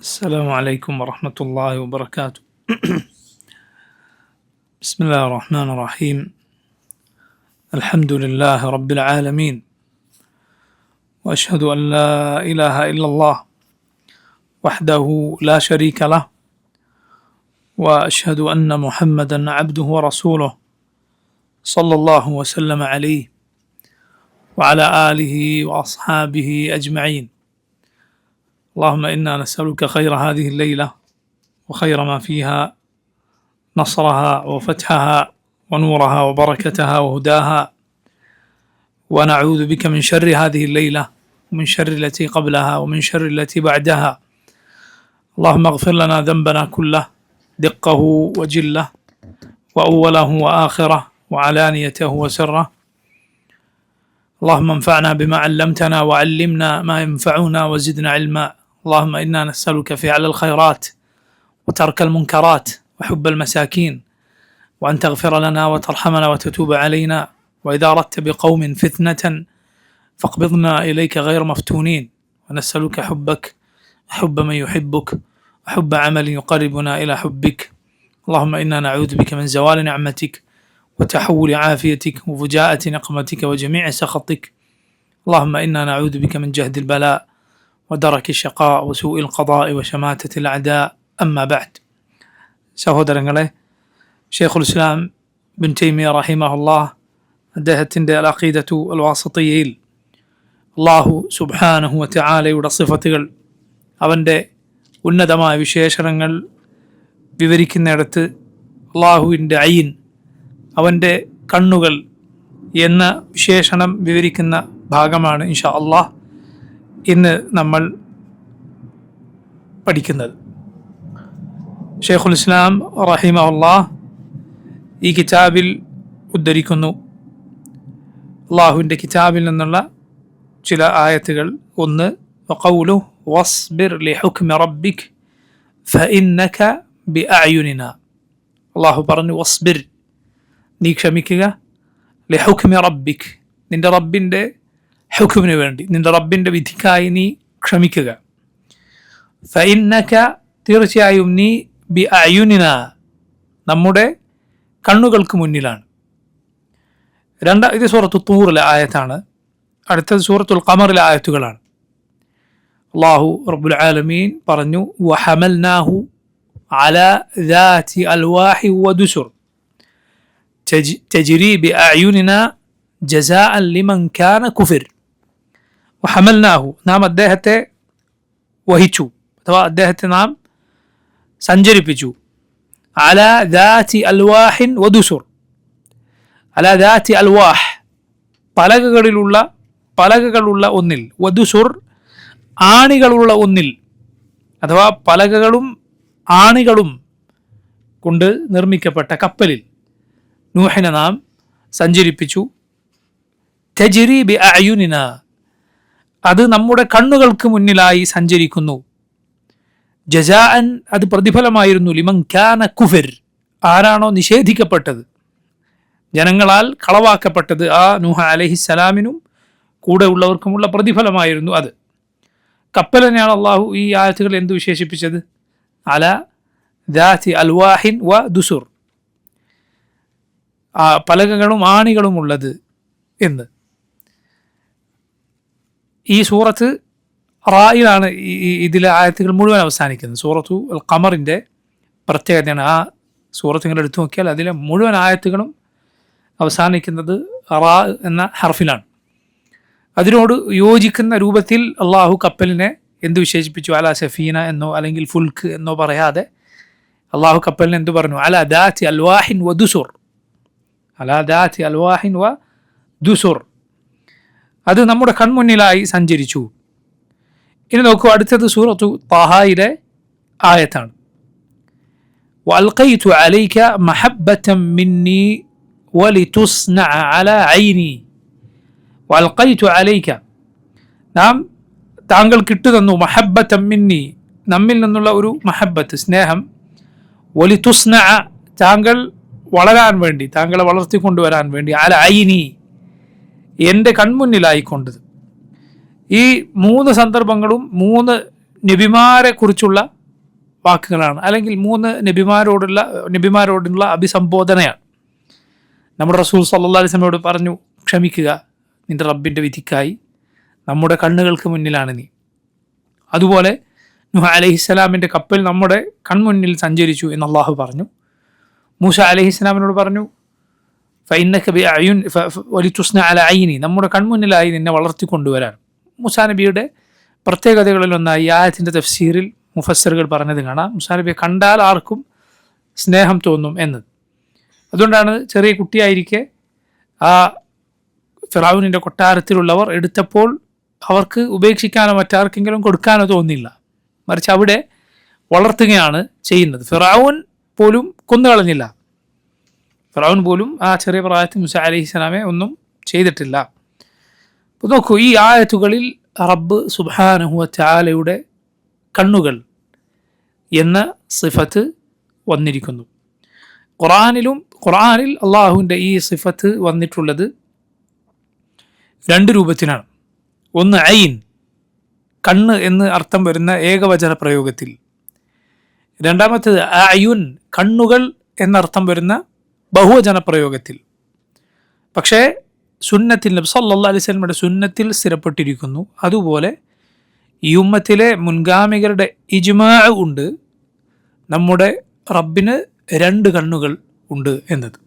السلام عليكم ورحمة الله وبركاته. بسم الله الرحمن الرحيم. الحمد لله رب العالمين، وأشهد أن لا إله إلا الله وحده لا شريك له، وأشهد أن محمدا عبده ورسوله صلى الله وسلم عليه وعلى آله وأصحابه أجمعين. اللهم إنا نسألك خير هذه الليلة وخير ما فيها، نصرها وفتحها ونورها وبركتها وهداها، ونعوذ بك من شر هذه الليلة ومن شر التي قبلها ومن شر التي بعدها. اللهم اغفر لنا ذنبنا كله، دقه وجله وأوله وآخره وعلانيته وسره. اللهم انفعنا بما علمتنا وعلمنا ما ينفعنا وزدنا علما. اللهم إنا نسألك فعل الخيرات وترك المنكرات وحب المساكين، وأن تغفر لنا وترحمنا وتتوب علينا، وإذا أردت بقوم فتنة فاقبضنا إليك غير مفتونين. ونسألك حبك وحب من يحبك وحب عمل يقربنا إلى حبك. اللهم إنا نعوذ بك من زوال نعمتك وتحول عافيتك وفجاءة نقمتك وجميع سخطك. اللهم إنا نعوذ بك من جهد البلاء ودرك الشقاء وسوء القضاء وشماتة الأعداء. أما بعد. സഹോദരങ്ങളെ, ഷെയ്ഖുൽ ഇസ്ലാം ബിൻ തൈമിയ റഹിമഹുല്ലാഹ് അദ്ദേഹത്തിൻ്റെ അൽ അഖീദത്തു അൽ വാസിത്തിയ്യയിൽ അല്ലാഹു സുബ്ഹാനഹു വ തആലയുടെ സിഫത്തുകൾ, അവൻ്റെ ഉന്നതമായ വിശേഷണങ്ങൾ വിവരിക്കുന്നിടത്ത് അല്ലാഹുവിൻ്റെ ഐൻ, അവൻ്റെ കണ്ണുകൾ എന്ന വിശേഷണം വിവരിക്കുന്ന ഭാഗമാണ് ഇൻഷാ അല്ലാഹ് ഇന്ന് നമ്മൾ പഠിക്കുന്നത്. ഷെയ്ഖുൽ ഇസ്ലാം റഹിമഹുല്ലാഹ് ഈ കിതാബിൽ ഉദ്ധരിക്കുന്നു, അല്ലാഹുവിൻ്റെ കിതാബിൽ നിന്നുള്ള ചില ആയത്തുകൾ. ഒന്ന്, വഖൗലുഹു വസ്ബിർ ലിഹുക്മി റബ്ബിക് ഫഇന്നക ബിഅഅ്യുനിനാ. അല്ലാഹു പറഞ്ഞു, വസ്ബിർ, നീ ക്ഷമിക്കുക, ലിഹുക്മി റബ്ബിക്, നിന്റെ റബ്ബിൻ്റെ ഹുക്മിന് വേണ്ടി, നിന്റെ റബ്ബിൻ്റെ വിധിക്കായി നീ ക്ഷമിക്കുക. ഫഇന്നക, തീർച്ചയായും നീ, ബിഅഅ്യുനിനാ, നമ്മുടെ കണ്ണുകൾക്ക് മുന്നിലാണ്. ഇത് സൂറത്തു തൂറിലെ ആയത്താണ്. അടുത്തത് സൂറത്തുൽ ഖമറിലെ ആയത്തുകളാണ്. അല്ലാഹു റബ്ബുൽ ആലമീൻ പറഞ്ഞു, വഹമൽനാഹു അലാ ദാതി അൽവാഹി വദുസുർ തജ്രി ബിഅഅ്യുനിനാ ജസാഅൻ ലിമൻ കാന കുഫിർ. വഹമൽനാഹു, നാം അദ്ദേഹത്തെ വഹിച്ചു, അഥവാ അദ്ദേഹത്തെ നാം സഞ്ചരിപ്പിച്ചു. അലാ ദാതി അൽവാഹിൻ വദുസുർ, അലാ ദാതി അൽവാഹ്, പലകകളുള്ള ഒന്നിൽ, വദുസുർ, ആണികളുള്ള ഒന്നിൽ, അഥവാ പലകകളും ആണികളും കൊണ്ട് നിർമ്മിക്കപ്പെട്ട കപ്പലിൽ നൂഹിനെ നാം സഞ്ചരിപ്പിച്ചു. തജ്രി ബിഅഅ്യുനിനാ, അത് നമ്മുടെ കണ്ണുകൾക്ക് മുന്നിലായി സഞ്ചരിക്കുന്നു. ജസാഅൻ, അത് പ്രതിഫലമായിരുന്നു, ലിമൻ കാന കുഫിർ, ആരാണോ നിഷേധിക്കപ്പെട്ടത്, ജനങ്ങളാൽ കളവാക്കപ്പെട്ടത്, ആ നൂഹ് അലൈഹിസ്സലാമിനും കൂടെ ഉള്ളവർക്കുമുള്ള പ്രതിഫലമായിരുന്നു അത്. കപ്പലിനെയാണ് അള്ളാഹു ഈ ആയത്തുകൾ എന്ത് വിശേഷിപ്പിച്ചത്? അലാ ദാതി അൽവാഹിൻ വ ദുസുർ, പലകകളും ആണികളും ഉള്ളത് എന്ന്. ഈ സൂറത്ത് റായിലാണ് ഇതിലെ ആയത്തുകൾ മുഴുവൻ അവസാനിക്കുന്നത്. സൂറത്തു അൽ ഖമറിൻ്റെ പ്രത്യേകതയാണ്. ആ സൂറത്ത് നിങ്ങൾ എടുത്തു നോക്കിയാൽ അതിലെ മുഴുവൻ ആയത്തുകളും അവസാനിക്കുന്നത് റാ എന്ന ഹർഫിലാണ്. അതിനോട് യോജിക്കുന്ന രൂപത്തിൽ അള്ളാഹു കപ്പലിനെ എന്ത് വിശേഷിപ്പിച്ചു? അലാ സഫീന എന്നോ അല്ലെങ്കിൽ ഫുൽക്ക് എന്നോ പറയാതെ അള്ളാഹു കപ്പലിനെ എന്തു പറഞ്ഞു? അലാ ദാതി അൽവാഹിൻ വ ദുസുർ, അലാ ദാതി അൽവാഹിൻ വ ദുസുർ, അത് നമ്മുടെ കൺമുന്നിലായി സഞ്ചരിച്ചു. ഇനി നോക്കൂ, അടുത്തത് സൂറത്തു ത്വാഹയിലെ ആയത്താണ്. വഅൽഖൈതു അലൈക മഹബ്ബതൻ മിന്നി വലിതുസ്നഅ അലാ ഐനി. വഅൽഖൈതു അലൈക, നാം താങ്കൾക്ക് ഇട്ടു തന്നു, മഹബ്ബതൻ മിന്നി, നമ്മിൽ നിന്നുള്ള ഒരു മഹബ്ബത്ത്, സ്നേഹം, വലിതുസ്നഅ, താങ്കൾ വളരാൻ വേണ്ടി, താങ്കളെ വളർത്തിക്കൊണ്ടുവരാൻ വേണ്ടി, അല ഐനി, എൻ്റെ കൺമുന്നിലായിക്കൊണ്ടത്. ഈ മൂന്ന് സന്ദർഭങ്ങളും മൂന്ന് നബിമാരെ കുറിച്ചുള്ള വാക്കുകളാണ്, അല്ലെങ്കിൽ 3 നബിമാരോടുള്ള അഭിസംബോധനയാണ്. നമ്മുടെ റസൂൽ സല്ലല്ലാഹു അലൈഹി വസല്ലമയോട് പറഞ്ഞു, ക്ഷമിക്കുക, നിന്റെ റബ്ബിൻ്റെ വിധിക്കായി നമ്മുടെ കണ്ണുകൾക്ക് മുന്നിലാണ് നീ. അതുപോലെ നൂഹ് അലൈഹിസ്സലാമിൻ്റെ കപ്പൽ നമ്മുടെ കൺമുന്നിൽ സഞ്ചരിച്ചു എന്ന് അള്ളാഹു പറഞ്ഞു. മൂസ അലൈഹിസ്സലാമിനോട് പറഞ്ഞു, ഫഇന്നക ബിഅയുൻ വലിതുസ്ന അല ഐനി, നമ്മുടെ കൺമുന്നിലായി നിന്നെ വളർത്തിക്കൊണ്ടുവരാൻ. മൂസാ നബിയുടെ പ്രത്യേകതകളിലൊന്നായി ആയത്തിൻ്റെ തഫ്സീറിൽ മുഫസ്സിറുകൾ പറഞ്ഞത് കാണാം, മൂസാ നബിയെ കണ്ടാൽ ആർക്കും സ്നേഹം തോന്നും എന്നത്. അതുകൊണ്ടാണ് ചെറിയ കുട്ടിയായിരിക്കെ ആ ഫിറഔനിൻ്റെ കൊട്ടാരത്തിലുള്ളവർ എടുത്തപ്പോൾ അവർക്ക് ഉപേക്ഷിക്കാനോ മറ്റാർക്കെങ്കിലും കൊടുക്കാനോ തോന്നില്ല, മറിച്ച് അവിടെ വളർത്തുകയാണ് ചെയ്യുന്നത്. ഫിറഔൻ പോലും കൊന്നുകളഞ്ഞില്ല. ഫിറഔൻ പോലും ആ ചെറിയ പ്രായത്തിൽ മൂസ അലൈഹിസ്സലാമെ ഒന്നും ചെയ്തിട്ടില്ല. അപ്പോൾ നോക്കൂ, ഈ ആയത്തുകളിൽ റബ്ബ് സുബ്ഹാനഹു വ തആലയുടെ കണ്ണുകൾ എന്ന സിഫത്ത് വന്നിരിക്കുന്നു. ഖുർആനിൽ അള്ളാഹുവിൻ്റെ ഈ സിഫത്ത് വന്നിട്ടുള്ളത് 2 രൂപത്തിലാണ്. ഒന്ന് ഐൻ, കണ്ണ് എന്ന് അർത്ഥം വരുന്ന ഏകവചന പ്രയോഗത്തിൽ. രണ്ടാമത്തേത് അയുൻ, കണ്ണുകൾ എന്നർത്ഥം വരുന്ന ബഹുവചന പ്രയോഗത്തിൽ. പക്ഷേ സുന്നത്തിൽ നബി സല്ലല്ലാഹു അലൈഹി വസല്ലമയുടെ സുന്നത്തിൽ സ്ഥിരപ്പെട്ടിരിക്കുന്നു. അതുപോലെ ഈ ഉമ്മത്തിലെ മുൻഗാമികളുടെ ഇജ്മാ ഉണ്ട്, നമ്മുടെ റബ്ബിന് 2 കണ്ണുകൾ ഉണ്ട് എന്നത്.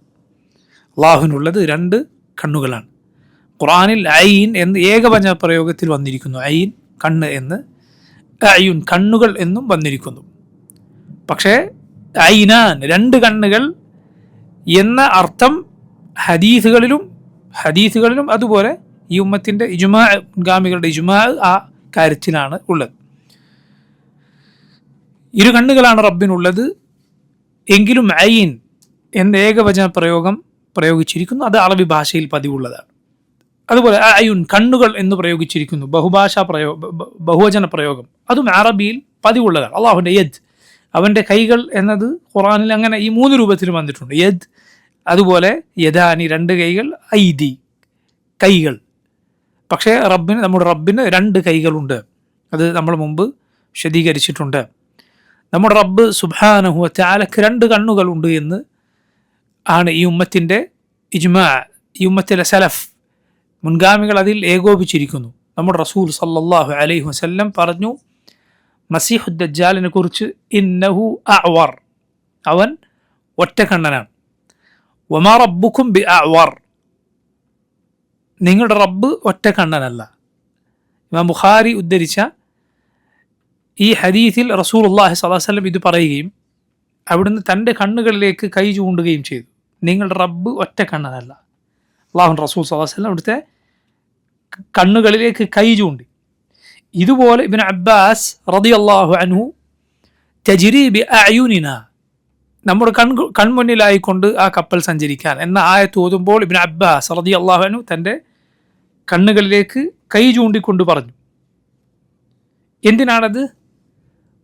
അള്ളാഹുവിനുള്ളത് 2 കണ്ണുകളാണ്. ഖുർആനിൽ ഐൻ എന്ന് ഏകവചന പ്രയോഗത്തിൽ വന്നിരിക്കുന്നു. ഐൻ, കണ്ണ് എന്ന്, അയുൻ, കണ്ണുകൾ എന്നും വന്നിരിക്കുന്നു. പക്ഷേ ഐനാൻ, 2 കണ്ണുകൾ എന്ന അർത്ഥം ഹദീസുകളിലും അതുപോലെ ഈ ഉമ്മത്തിൻ്റെ ഇജ്മാ, മുൻഗാമികളുടെ ഇജ്മാ ആ കാര്യത്തിലാണ് ഉള്ളത്. 2 കണ്ണുകളാണ് റബ്ബിനുള്ളത് എങ്കിലും ഐൻ എന്ന ഏകവചന പ്രയോഗം പ്രയോഗിച്ചിരിക്കുന്നു. അത് അറബി ഭാഷയിൽ പതിവുള്ളതാണ്. അതുപോലെ അയുൻ, കണ്ണുകൾ എന്ന് പ്രയോഗിച്ചിരിക്കുന്നു, ബഹുവചന പ്രയോഗം, അതും അറബിയിൽ പതിവുള്ളതാണ്. അള്ളാഹുവിൻ്റെ യദ്, അവൻ്റെ കൈകൾ എന്നത് ഖുർആനിൽ അങ്ങനെ ഈ 3 രൂപത്തിൽ വന്നിട്ടുണ്ട്. യദ്, അതുപോലെ യദാനി, 2 കൈകൾ, ഐദി, കൈകൾ. പക്ഷേ നമ്മുടെ റബ്ബിന് 2 കൈകളുണ്ട്. അത് നമ്മൾ മുമ്പ് വിശദീകരിച്ചിട്ടുണ്ട്. നമ്മുടെ റബ്ബ് സുബ്ഹാനഹു വ തആലക്ക് 2 കണ്ണുകളുണ്ട് എന്ന് ആണ് ഈ ഉമ്മത്തിൻ്റെ ഇജ്മാ, ഈ ഉമ്മത്തിലെ സലഫ്, മുൻഗാമികൾ അതിൽ ഏകോപിച്ചിരിക്കുന്നു. നമ്മുടെ റസൂൽ സല്ലല്ലാഹു അലൈഹി വസല്ലം പറഞ്ഞു മസീഹു ദജ്ജാലിനെ കുറിച്ച്, ഇന്നഹു അഅ്വർ, അവൻ ഒറ്റക്കണ്ണനാണ്. വമാ റബ്ബുക്കും ബി അഅ്വർ, നിങ്ങളുടെ റബ്ബ് ഒറ്റക്കണ്ണനല്ല. ഇമാം ബുഖാരി ഉദ്ധരിച്ച ഈ ഹദീസിൽ റസൂലുള്ളാഹി സ്വല്ലല്ലാഹു അലൈഹി വസല്ലം ഇത് പറയുകയും അവിടുന്ന് തൻ്റെ കണ്ണുകളിലേക്ക് കൈ ചൂണ്ടുകയും ചെയ്തു. നിങ്ങളുടെ റബ്ബ് ഒറ്റക്കണ്ണനല്ല. അല്ലാഹു റസൂൽ സ്വല്ലല്ലാഹു അലൈഹി വസല്ലം അവിടുത്തെ കണ്ണുകളിലേക്ക് കൈ ചൂണ്ടി. ഇതുപോലെ ഇബ്നു അബ്ബാസ് റളിയല്ലാഹു അൻഹു തജ്രി ബി അഅ്യുനിനാ, നമ്മുടെ കൺമുന്നിലായിക്കൊണ്ട് ആ കപ്പൽ സഞ്ചരിക്കാൻ എന്ന ആയത്ത് ഓതുമ്പോൾ ഇബ്നു അബ്ബാസ് റളിയല്ലാഹു അൻഹു തൻ്റെ കണ്ണുകളിലേക്ക് കൈ ചൂണ്ടിക്കൊണ്ട് പറഞ്ഞു. എന്തിനാണത്?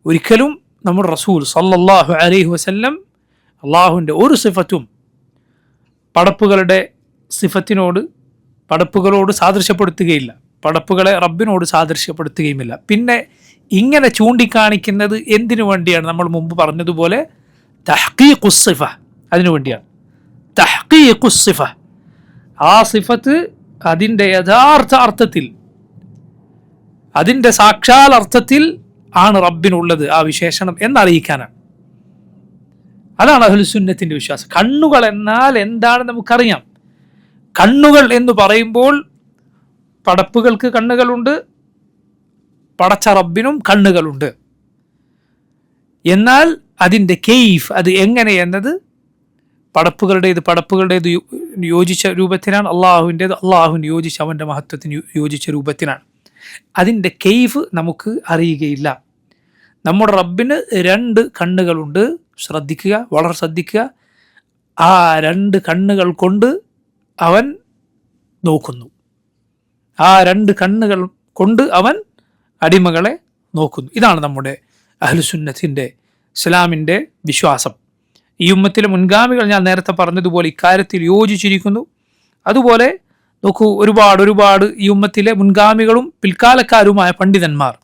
ഒരിക്കലും നമ്മുടെ റസൂൽ സല്ലല്ലാഹു അലൈഹി വസല്ലം അള്ളാഹുവിൻ്റെ ഒരു സിഫത്തും പടപ്പുകളോട് സാദൃശ്യപ്പെടുത്തുകയില്ല, പടപ്പുകളെ റബ്ബിനോട് സാദൃശ്യപ്പെടുത്തുകയുമില്ല. പിന്നെ ഇങ്ങനെ ചൂണ്ടിക്കാണിക്കുന്നത് എന്തിനു വേണ്ടിയാണ്? നമ്മൾ മുമ്പ് പറഞ്ഞതുപോലെ തഹ്ഖീഖുസ് സിഫ, അതിനു വേണ്ടിയാണ്. തഹ്ഖീഖുസ് സിഫ, ആ സിഫത്ത് അതിൻ്റെ യഥാർത്ഥ അർത്ഥത്തിൽ, അതിൻ്റെ സാക്ഷാൽ അർത്ഥത്തിൽ ആണ് റബ്ബിനുള്ളത് ആ വിശേഷണം എന്നറിയിക്കാനാണ്. അതാണ് അഹ്ലുസുന്നത്തിൻ്റെ വിശ്വാസം. കണ്ണുകൾ എന്നാൽ എന്താണ് നമുക്കറിയാം. കണ്ണുകൾ എന്ന് പറയുമ്പോൾ പടപ്പുകൾക്ക് കണ്ണുകളുണ്ട്, പടച്ച റബ്ബിനും കണ്ണുകളുണ്ട്. എന്നാൽ അതിൻ്റെ കെയ്ഫ്, അത് എങ്ങനെ എന്നത് പടപ്പുകളുടേത് യോജിച്ച രൂപത്തിനാണ്, അള്ളാഹുവിന് യോജിച്ച, അവൻ്റെ മഹത്വത്തിന് യോജിച്ച രൂപത്തിനാണ്. അതിൻ്റെ കെയ്ഫ് നമുക്ക് അറിയുകയില്ല. നമ്മുടെ റബ്ബിന് 2 കണ്ണുകളുണ്ട്. ശ്രദ്ധിക്കുക, വളരെ ശ്രദ്ധിക്കുക. ആ 2 കണ്ണുകൾ കൊണ്ട് അവൻ നോക്കുന്നു. ആ 2 കണ്ണുകൾ കൊണ്ട് അവൻ അടിമകളെ നോക്കുന്നു. ഇതാണ് നമ്മുടെ അഹ്ലുസുന്നത്തിൻ്റെ, ഇസ്ലാമിൻ്റെ വിശ്വാസം. ഈ ഉമ്മത്തിലെ മുൻഗാമികൾ ഞാൻ നേരത്തെ പറഞ്ഞതുപോലെ ഇക്കാര്യത്തിൽ യോജിച്ചിരിക്കുന്നു. അതുപോലെ നോക്കൂ, ഒരുപാട് ഈ ഉമ്മത്തിലെ മുൻഗാമികളും പിൽക്കാലക്കാരുമായ പണ്ഡിതന്മാർ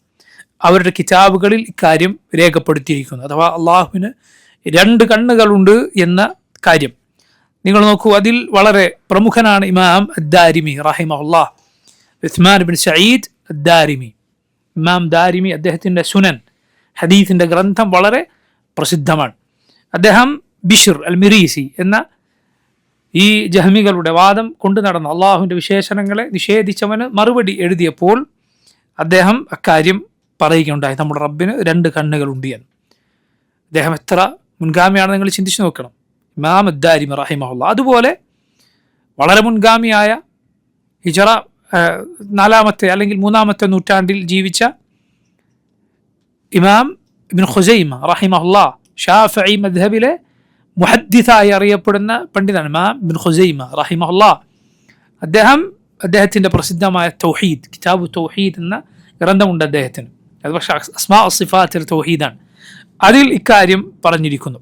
അവരുടെ കിതാബുകളിൽ ഇക്കാര്യം രേഖപ്പെടുത്തിയിരിക്കുന്നു. അഥവാ അള്ളാഹുവിന് 2 കണ്ണുകളുണ്ട് എന്ന കാര്യം നിങ്ങൾ നോക്കൂ. അതിൽ വളരെ പ്രമുഖനാണ് ഇമാം അദ്ദാരിമി റഹിമഹുല്ലാഹ്, ഉസ്മാൻ ബിൻ സഈദ് അദ്ദാരിമി. ഇമാം ദാരിമി അദ്ദേഹത്തിൻ്റെ സുനൻ ഹദീസിൻ്റെ ഗ്രന്ഥം വളരെ പ്രസിദ്ധമാണ്. അദ്ദേഹം ബിശ്ർ അൽ മിറീസി എന്ന ഈ ജഹ്മികളുടെ വാദം കൊണ്ടു നടന്ന അള്ളാഹുവിൻ്റെ വിശേഷണങ്ങളെ നിഷേധിച്ചവന് മറുപടി എഴുതിയപ്പോൾ അദ്ദേഹം അക്കാര്യം പറയുകയുണ്ടായി, നമ്മുടെ റബ്ബിന് 2 കണ്ണുകളുണ്ട് എന്ന്. അദ്ദേഹം എത്ര മുൻഗാമിയാണെന്ന് നിങ്ങൾ ചിന്തിച്ചു നോക്കണം, ഇമാം അദ്ദാരിമി റഹിമഹുല്ലാഹ്. അതുപോലെ വളരെ മുൻഗാമിയായ ഹിജറ 4ാമത്തെ അല്ലെങ്കിൽ 3ാമത്തെ നൂറ്റാണ്ടിൽ ജീവിച്ച ഇമാം ഇബ്നു ഖുസൈമ റഹിമഹുല്ലാഹ്, ഷാഫിഈ മദ്ഹബിലെ മുഹദ്ദിസായി അറിയപ്പെടുന്ന പണ്ഡിതൻ ഇമാം ഇബ്നു ഖുസൈമ റഹിമഹുല്ലാഹ്. അദ്ദേഹത്തിൻ്റെ പ്രസിദ്ധമായ തൗഹീദ്, കിതാബു തൗഹീദ് എന്ന ഗ്രന്ഥമുണ്ട് അദ്ദേഹത്തിന്. അത് പക്ഷേ അസ്മാ സിഫാത്തിൽ തൗഹീദാണ്. അതിൽ ഇക്കാര്യം പറഞ്ഞിരിക്കുന്നു.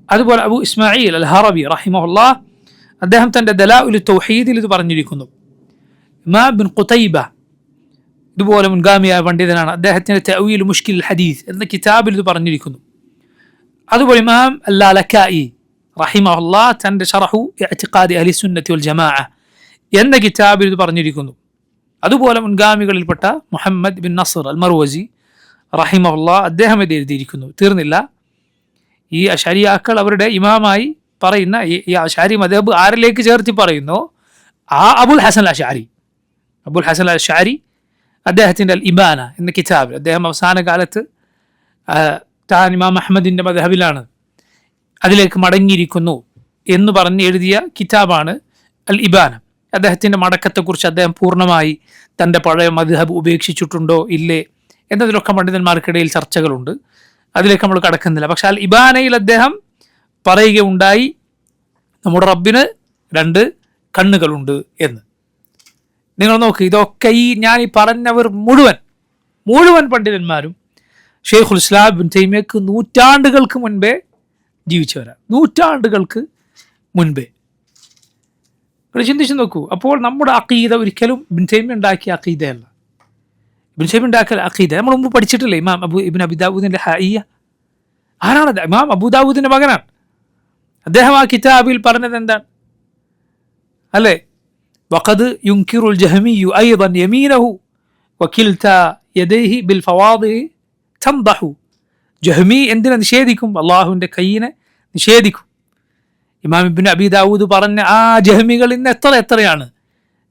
അതുപോലെ അബു ഇസ്മായിൽ അൽ ഹറബി റഹിമഹുല്ലാഹ് അദ്ദേഹം തൻ്റെ ദലാഉൽ തൗഹീദിൽ ഇത് പറഞ്ഞിരിക്കുന്നു. ഇമാം ഇബ്നു ഖുതൈബ ഇതുപോലെ മുൻഗാമിയായ പണ്ഡിതനാണ്, അദ്ദേഹത്തിൻ്റെ തഅ്വീൽ മുഷ്കിൽ ഹദീസ് എന്ന കിതാബിൽ ഇത് പറഞ്ഞിരിക്കുന്നു. അതുപോലെ ഇമാം അല്ലാലക്കായി റഹിമഹുല്ലാഹ് തൻ്റെ ശറഹു ഇഅ്തിഖാദി അഹ്ലി സുന്നത്തി വൽ ജമാഅ എന്ന കിതാബിൽ ഇത് പറഞ്ഞിരിക്കുന്നു. അതുപോലെ മുൻഗാമികളിൽപ്പെട്ട മുഹമ്മദ് ബിൻ നസർ അൽ മർവസി റഹിമഹുല്ലാഹ് അദ്ദേഹം ഇത് എഴുതിയിരിക്കുന്നു. തീർന്നില്ല, ഈ അശരിയാക്കൾ അവരുടെ ഇമാമായി പറയുന്ന ഈ അശാരി മദ്ഹബ് ആരിലേക്ക് ചേർത്തി പറയുന്നു? ആ അബുൽ ഹസൻ അൽ അശ്അരി അദ്ദേഹത്തിൻ്റെ അൽ ഇബാന എന്ന കിതാബിൽ അദ്ദേഹം അവസാന കാലത്ത് താൻ ഇമാം അഹ്മദിൻ്റെ മദ്ഹബിലാണ്, അതിലേക്ക് മടങ്ങിയിരിക്കുന്നു എന്ന് പറഞ്ഞ് എഴുതിയ കിതാബാണ് അൽ ഇബാന. അദ്ദേഹത്തിൻ്റെ മടക്കത്തെക്കുറിച്ച് അദ്ദേഹം പൂർണ്ണമായി തൻ്റെ പഴയ മദ്ഹബ് ഉപേക്ഷിച്ചിട്ടുണ്ടോ ഇല്ലേ എന്നതിലൊക്കെ പണ്ഡിതന്മാർക്കിടയിൽ ചർച്ചകളുണ്ട്, അതിലേക്ക് നമ്മൾ കടക്കുന്നില്ല. പക്ഷെ അൽ ഇബാനയിൽ അദ്ദേഹം പറയുകയുണ്ടായി, നമ്മുടെ റബ്ബിന് 2 കണ്ണുകളുണ്ട് എന്ന്. നിങ്ങൾ നോക്ക്, ഇതൊക്കെ ഞാൻ ഈ പറഞ്ഞവർ മുഴുവൻ പണ്ഡിതന്മാരും ഷെയ്ഖുൽ ഇസ്ലാം ഇബ്നു തൈമിയ്യക്ക് നൂറ്റാണ്ടുകൾക്ക് മുൻപേ ജീവിച്ചവരാണ്. നൂറ്റാണ്ടുകൾക്ക് മുൻപേ നിങ്ങൾ ചിന്തിച്ച് നോക്കൂ. അപ്പോൾ നമ്മുടെ അഖീദ ഒരിക്കലും ഇബ്നു തൈമിയ്യ ഉണ്ടാക്കിയ അഖീദയല്ല. ഇബ്നു തൈമിയ്യ ഉണ്ടാക്കിയ അഖീദ നമ്മൾ മുമ്പ് പഠിച്ചിട്ടില്ലേ? ഇമാം ഇബ്നു അബി ദാവൂദിൻ്റെ ഹായിയ ആരാണത്? ഇമാം അബൂ ദാവൂദിൻ്റെ മകനാണ്. അദ്ദേഹം ആ കിതാബിൽ പറഞ്ഞത് എന്താണ്? അല്ലേ, വഖദ് യുൻകിറുൽ ജഹ്മിയ്യു അയ്ദൻ യമീനഹു വകിൽതാ യദൈഹി ബിൽ ഫവാദിഹി തംദഹു. ജഹ്മി എന്തിനെ നിഷേധിക്കും? അള്ളാഹുവിൻ്റെ കയ്യിനെ നിഷേധിക്കും. ഇമാം ഇബ്നു അബി ദാവൂദ് പറഞ്ഞ ആ ജഹ്മികൾ ഇന്ന് എത്രയാണ്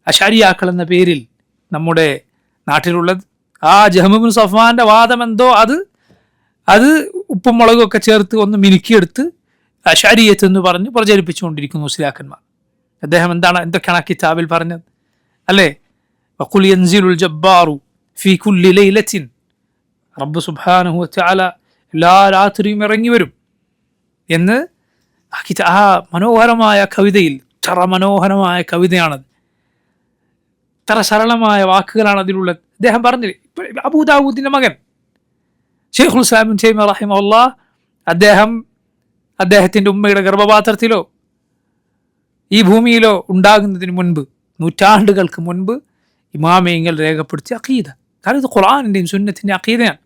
അശരിയാക്കൾ എന്ന പേരിൽ നമ്മുടെ നാട്ടിലുള്ളത്. ആ ജഹ്മു ബിൻ സഫ്വാന്റെ വാദം എന്തോ അത് ഉപ്പും മുളകൊക്കെ ചേർത്ത് ഒന്ന് മിനുക്കിയെടുത്ത് അശരിയത്ത് എന്ന് പറഞ്ഞ് പ്രചരിപ്പിച്ചുകൊണ്ടിരിക്കുന്നു മുസ്ലിയാക്കന്മാർ. അദ്ദേഹം എന്തൊക്കെയാണ് ആ കിതാബിൽ പറഞ്ഞത്? അല്ലേ, വഖുൽ യൻസിലുൽ ജബ്ബാറു ഫീ കുല്ലി ലൈലത്തിൻ, റബ്ബ് സുബ്ഹാനഹു വതആല എല്ലാ രാത്രിയും ഇറങ്ങി വരും എന്ന് ആ മനോഹരമായ കവിതയിൽ, ഇത്ര മനോഹരമായ കവിതയാണത്, ഇത്ര സരളമായ വാക്കുകളാണ് അതിലുള്ളത്. അദ്ദേഹം പറഞ്ഞില്ലേ, അബൂ ദാവൂദിൻ്റെ മകൻ ഷെയ്ഖുൽ ഇസ്ലാം ഇബ്നു തൈമിയ്യ റഹിമഹുല്ലാഹ് അദ്ദേഹത്തിൻ്റെ ഉമ്മയുടെ ഗർഭപാത്രത്തിലോ ഈ ഭൂമിയിലോ ഉണ്ടാകുന്നതിന് മുൻപ്, നൂറ്റാണ്ടുകൾക്ക് മുൻപ് ഇമാമിയങ്ങൾ രേഖപ്പെടുത്തിയ അഖീദ. കാരണം ഇത് ഖുർആനിൻ്റെയും സുന്നത്തിൻ്റെ അഖീദയാണ്.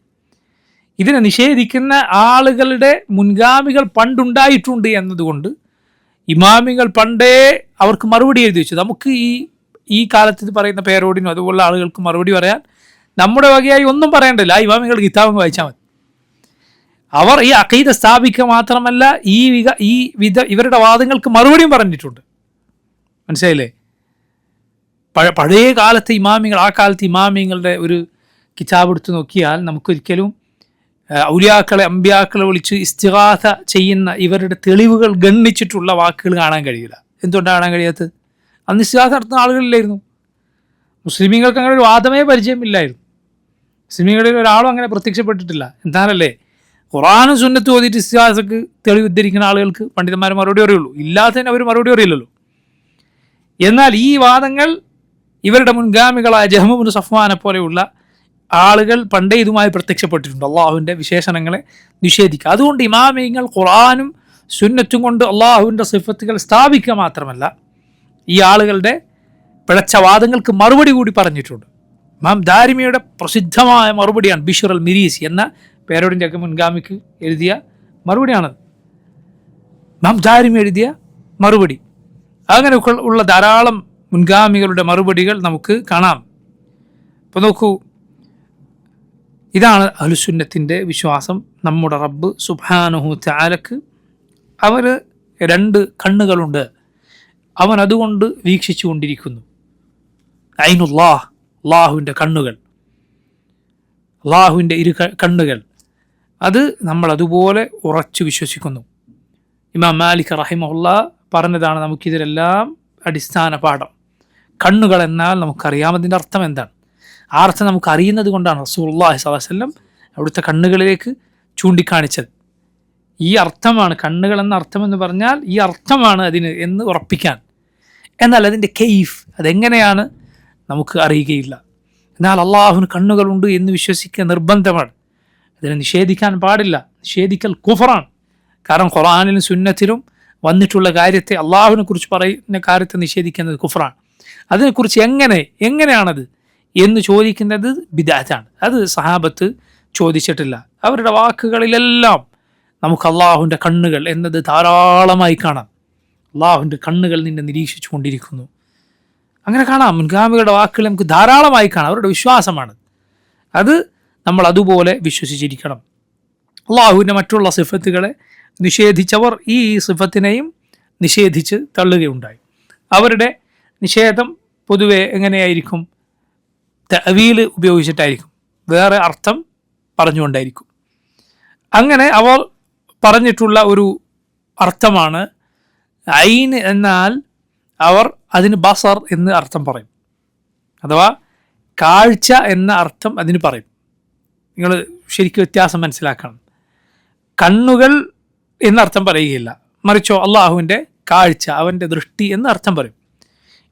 ഇതിനെ നിഷേധിക്കുന്ന ആളുകളുടെ മുൻഗാമികൾ പണ്ടുണ്ടായിട്ടുണ്ട് എന്നതുകൊണ്ട് ഇമാമികൾ പണ്ടേ അവർക്ക് മറുപടി എഴുതി വെച്ചു. നമുക്ക് ഈ കാലത്ത് ഇത് പറയുന്ന പേരോടിനും അതുപോലുള്ള ആളുകൾക്ക് മറുപടി പറയാൻ നമ്മുടെ വകയായി ഒന്നും പറയേണ്ടതില്ല. ആ ഇമാമികൾ കിതാബ് വായിച്ചാൽ മതി. അവർ ഈ അഖീദ സ്ഥാപിക്കുക മാത്രമല്ല, ഇവരുടെ വാദങ്ങൾക്ക് മറുപടിയും പറഞ്ഞിട്ടുണ്ട്. മനസ്സിലായില്ലേ? പഴയ കാലത്തെ ഇമാമിങ്ങൾ, ആ കാലത്തെ ഇമാമിങ്ങളുടെ ഒരു കിതാബ് എടുത്ത് നോക്കിയാൽ നമുക്കൊരിക്കലും ഔലിയാക്കളെ അമ്പിയാക്കളെ വിളിച്ച് ഇസ്തിഗാസ ചെയ്യുന്ന ഇവരുടെ തെളിവുകൾ ഗണ്ണിച്ചിട്ടുള്ള വാക്കുകൾ കാണാൻ കഴിയില്ല. എന്തുകൊണ്ടാണ് കാണാൻ കഴിയാത്തത്? അന്ന് ഇസ്തിഗാസ നടത്തുന്ന ആളുകളില്ലായിരുന്നു. മുസ്ലിമീങ്ങൾക്ക് അങ്ങനെ ഒരു വാദമേ പരിചയമില്ലായിരുന്നു. മുസ്ലിമീങ്ങളിൽ ഒരാളും അങ്ങനെ പ്രത്യക്ഷപ്പെട്ടിട്ടില്ല. എന്താണല്ലേ, ഖുർആനും സുന്നത്തും ഓതിയിട്ട് ഇസ്തിഗാസക്ക് തെളിവ് ഉദ്ധരിക്കുന്ന ആളുകൾക്ക് പണ്ഡിതന്മാർ മറുപടി അറിയുള്ളൂ, ഇല്ലാത്തതിന് അവർ മറുപടി അറിയില്ലല്ലോ. എന്നാൽ ഈ വാദങ്ങൾ ഇവരുടെ മുൻഗാമികളായ ജഹ്മു ബിൻ സഫ്വാനെ പോലെയുള്ള ആളുകൾ പണ്ടേ ഇതുമായി പ്രത്യക്ഷപ്പെട്ടിട്ടുണ്ട്, അള്ളാഹുവിൻ്റെ വിശേഷണങ്ങളെ നിഷേധിക്കുക. അതുകൊണ്ട് ഇമാമിയങ്ങൾ ഖുർആനും സുന്നത്തും കൊണ്ട് അള്ളാഹുവിൻ്റെ സിഫത്തുകൾ സ്ഥാപിക്കുക മാത്രമല്ല, ഈ ആളുകളുടെ പിഴച്ച വാദങ്ങൾക്ക് മറുപടി കൂടി പറഞ്ഞിട്ടുണ്ട്. ഇമാം ദാരിമിയുടെ പ്രസിദ്ധമായ മറുപടിയാണ് ബിഷർ അൽ മിരീസി എന്ന പേരോടിൻ്റെ ഒക്കെ മുൻഗാമിക്ക് എഴുതിയ മറുപടിയാണത്. ഇമാം ദാരിമി എഴുതിയ മറുപടി. അങ്ങനെ ഉള്ള ധാരാളം മുൻഗാമികളുടെ മറുപടികൾ നമുക്ക് കാണാം. ഇപ്പോൾ നോക്കൂ, ഇതാണ് അഹ്ലുസുന്നത്തിൻ്റെ വിശ്വാസം. നമ്മുടെ റബ്ബ് സുബ്ഹാനഹു തആലക്ക് അവന് 2 കണ്ണുകളുണ്ട്. അവൻ അതുകൊണ്ട് വീക്ഷിച്ചു കൊണ്ടിരിക്കുന്നു. ഐനുല്ലാഹ്, അള്ളാഹുവിൻ്റെ കണ്ണുകൾ, അള്ളാഹുവിൻ്റെ കണ്ണുകൾ, അത് നമ്മൾ അതുപോലെ ഉറച്ചു വിശ്വസിക്കുന്നു. ഇമാം മാലിക് റഹിമഹുല്ലാ പറഞ്ഞതാണ് നമുക്കിതിലെല്ലാം അടിസ്ഥാന പാഠം. കണ്ണുകൾ എന്നാൽ നമുക്കറിയാം അതിൻ്റെ അർത്ഥം എന്താണ്. ആ അർത്ഥം നമുക്ക് അറിയുന്നത് കൊണ്ടാണ് റസൂലുള്ളാഹി സ്വല്ലല്ലാഹു അലൈഹി വസല്ലം അവിടുത്തെ കണ്ണുകളിലേക്ക് ചൂണ്ടിക്കാണിച്ചത്. ഈ അർത്ഥമാണ് കണ്ണുകൾ എന്ന അർത്ഥമെന്ന് പറഞ്ഞാൽ ഈ അർത്ഥമാണ് അതിന് എന്ന് ഉറപ്പിക്കാൻ. എന്നാൽ അതിൻ്റെ കെയ്ഫ്, അതെങ്ങനെയാണ് നമുക്ക് അറിയുകയില്ല. എന്നാൽ അള്ളാഹുവിന് കണ്ണുകളുണ്ട് എന്ന് വിശ്വസിക്കുക നിർബന്ധമാണ്. അതിനെ നിഷേധിക്കാൻ പാടില്ല. നിഷേധിക്കൽ കുഫറാണ്. കാരണം ഖുർആനിലും സുന്നത്തിലും വന്നിട്ടുള്ള കാര്യത്തെ, അള്ളാഹുവിനെ കുറിച്ച് പറയുന്ന കാര്യത്തെ നിഷേധിക്കുന്നത് കുഫറാണ്. അതിനെക്കുറിച്ച് എങ്ങനെയാണത് എന്ന് ചോദിക്കുന്നത് ബിദ്അത്താണ്. അത് സഹാബത്ത് ചോദിച്ചിട്ടില്ല. അവരുടെ വാക്കുകളിലെല്ലാം നമുക്ക് അള്ളാഹുവിൻ്റെ കണ്ണുകൾ എന്നത് ധാരാളമായി കാണാം. അള്ളാഹുവിൻ്റെ കണ്ണുകൾ നിന്നെ നിരീക്ഷിച്ചു കൊണ്ടിരിക്കുന്നു, അങ്ങനെ കാണാം. മുൻഗാമികളുടെ വാക്കുകൾ നമുക്ക് ധാരാളമായി കാണാം. അവരുടെ വിശ്വാസമാണ് അത്. നമ്മൾ അതുപോലെ വിശ്വസിച്ചിരിക്കണം. അള്ളാഹുവിൻ്റെ മറ്റുള്ള സിഫത്തുകളെ നിഷേധിച്ചവർ ഈ സിഫത്തിനെയും നിഷേധിച്ച് തള്ളുകയുണ്ടായി. അവരുടെ നിഷേധം പൊതുവെ എങ്ങനെയായിരിക്കും? തഅവീൽ ഉപയോഗിച്ചിട്ടായിരിക്കും, വേറെ അർത്ഥം പറഞ്ഞുകൊണ്ടായിരിക്കും. അങ്ങനെ അവർ പറഞ്ഞിട്ടുള്ള ഒരു അർത്ഥമാണ് ഐൻ എന്നാൽ അവർ അതിന് ബസർ എന്ന് അർത്ഥം പറയും, അഥവാ കാഴ്ച എന്ന അർത്ഥം അതിന് പറയും. നിങ്ങൾ ശരിക്കും വ്യത്യാസം മനസ്സിലാക്കണം. കണ്ണുകൾ എന്നർത്ഥം പറയുകയില്ല, മറിച്ചോ അള്ളാഹുവിൻ്റെ കാഴ്ച, അവൻ്റെ ദൃഷ്ടി എന്ന് അർത്ഥം പറയും.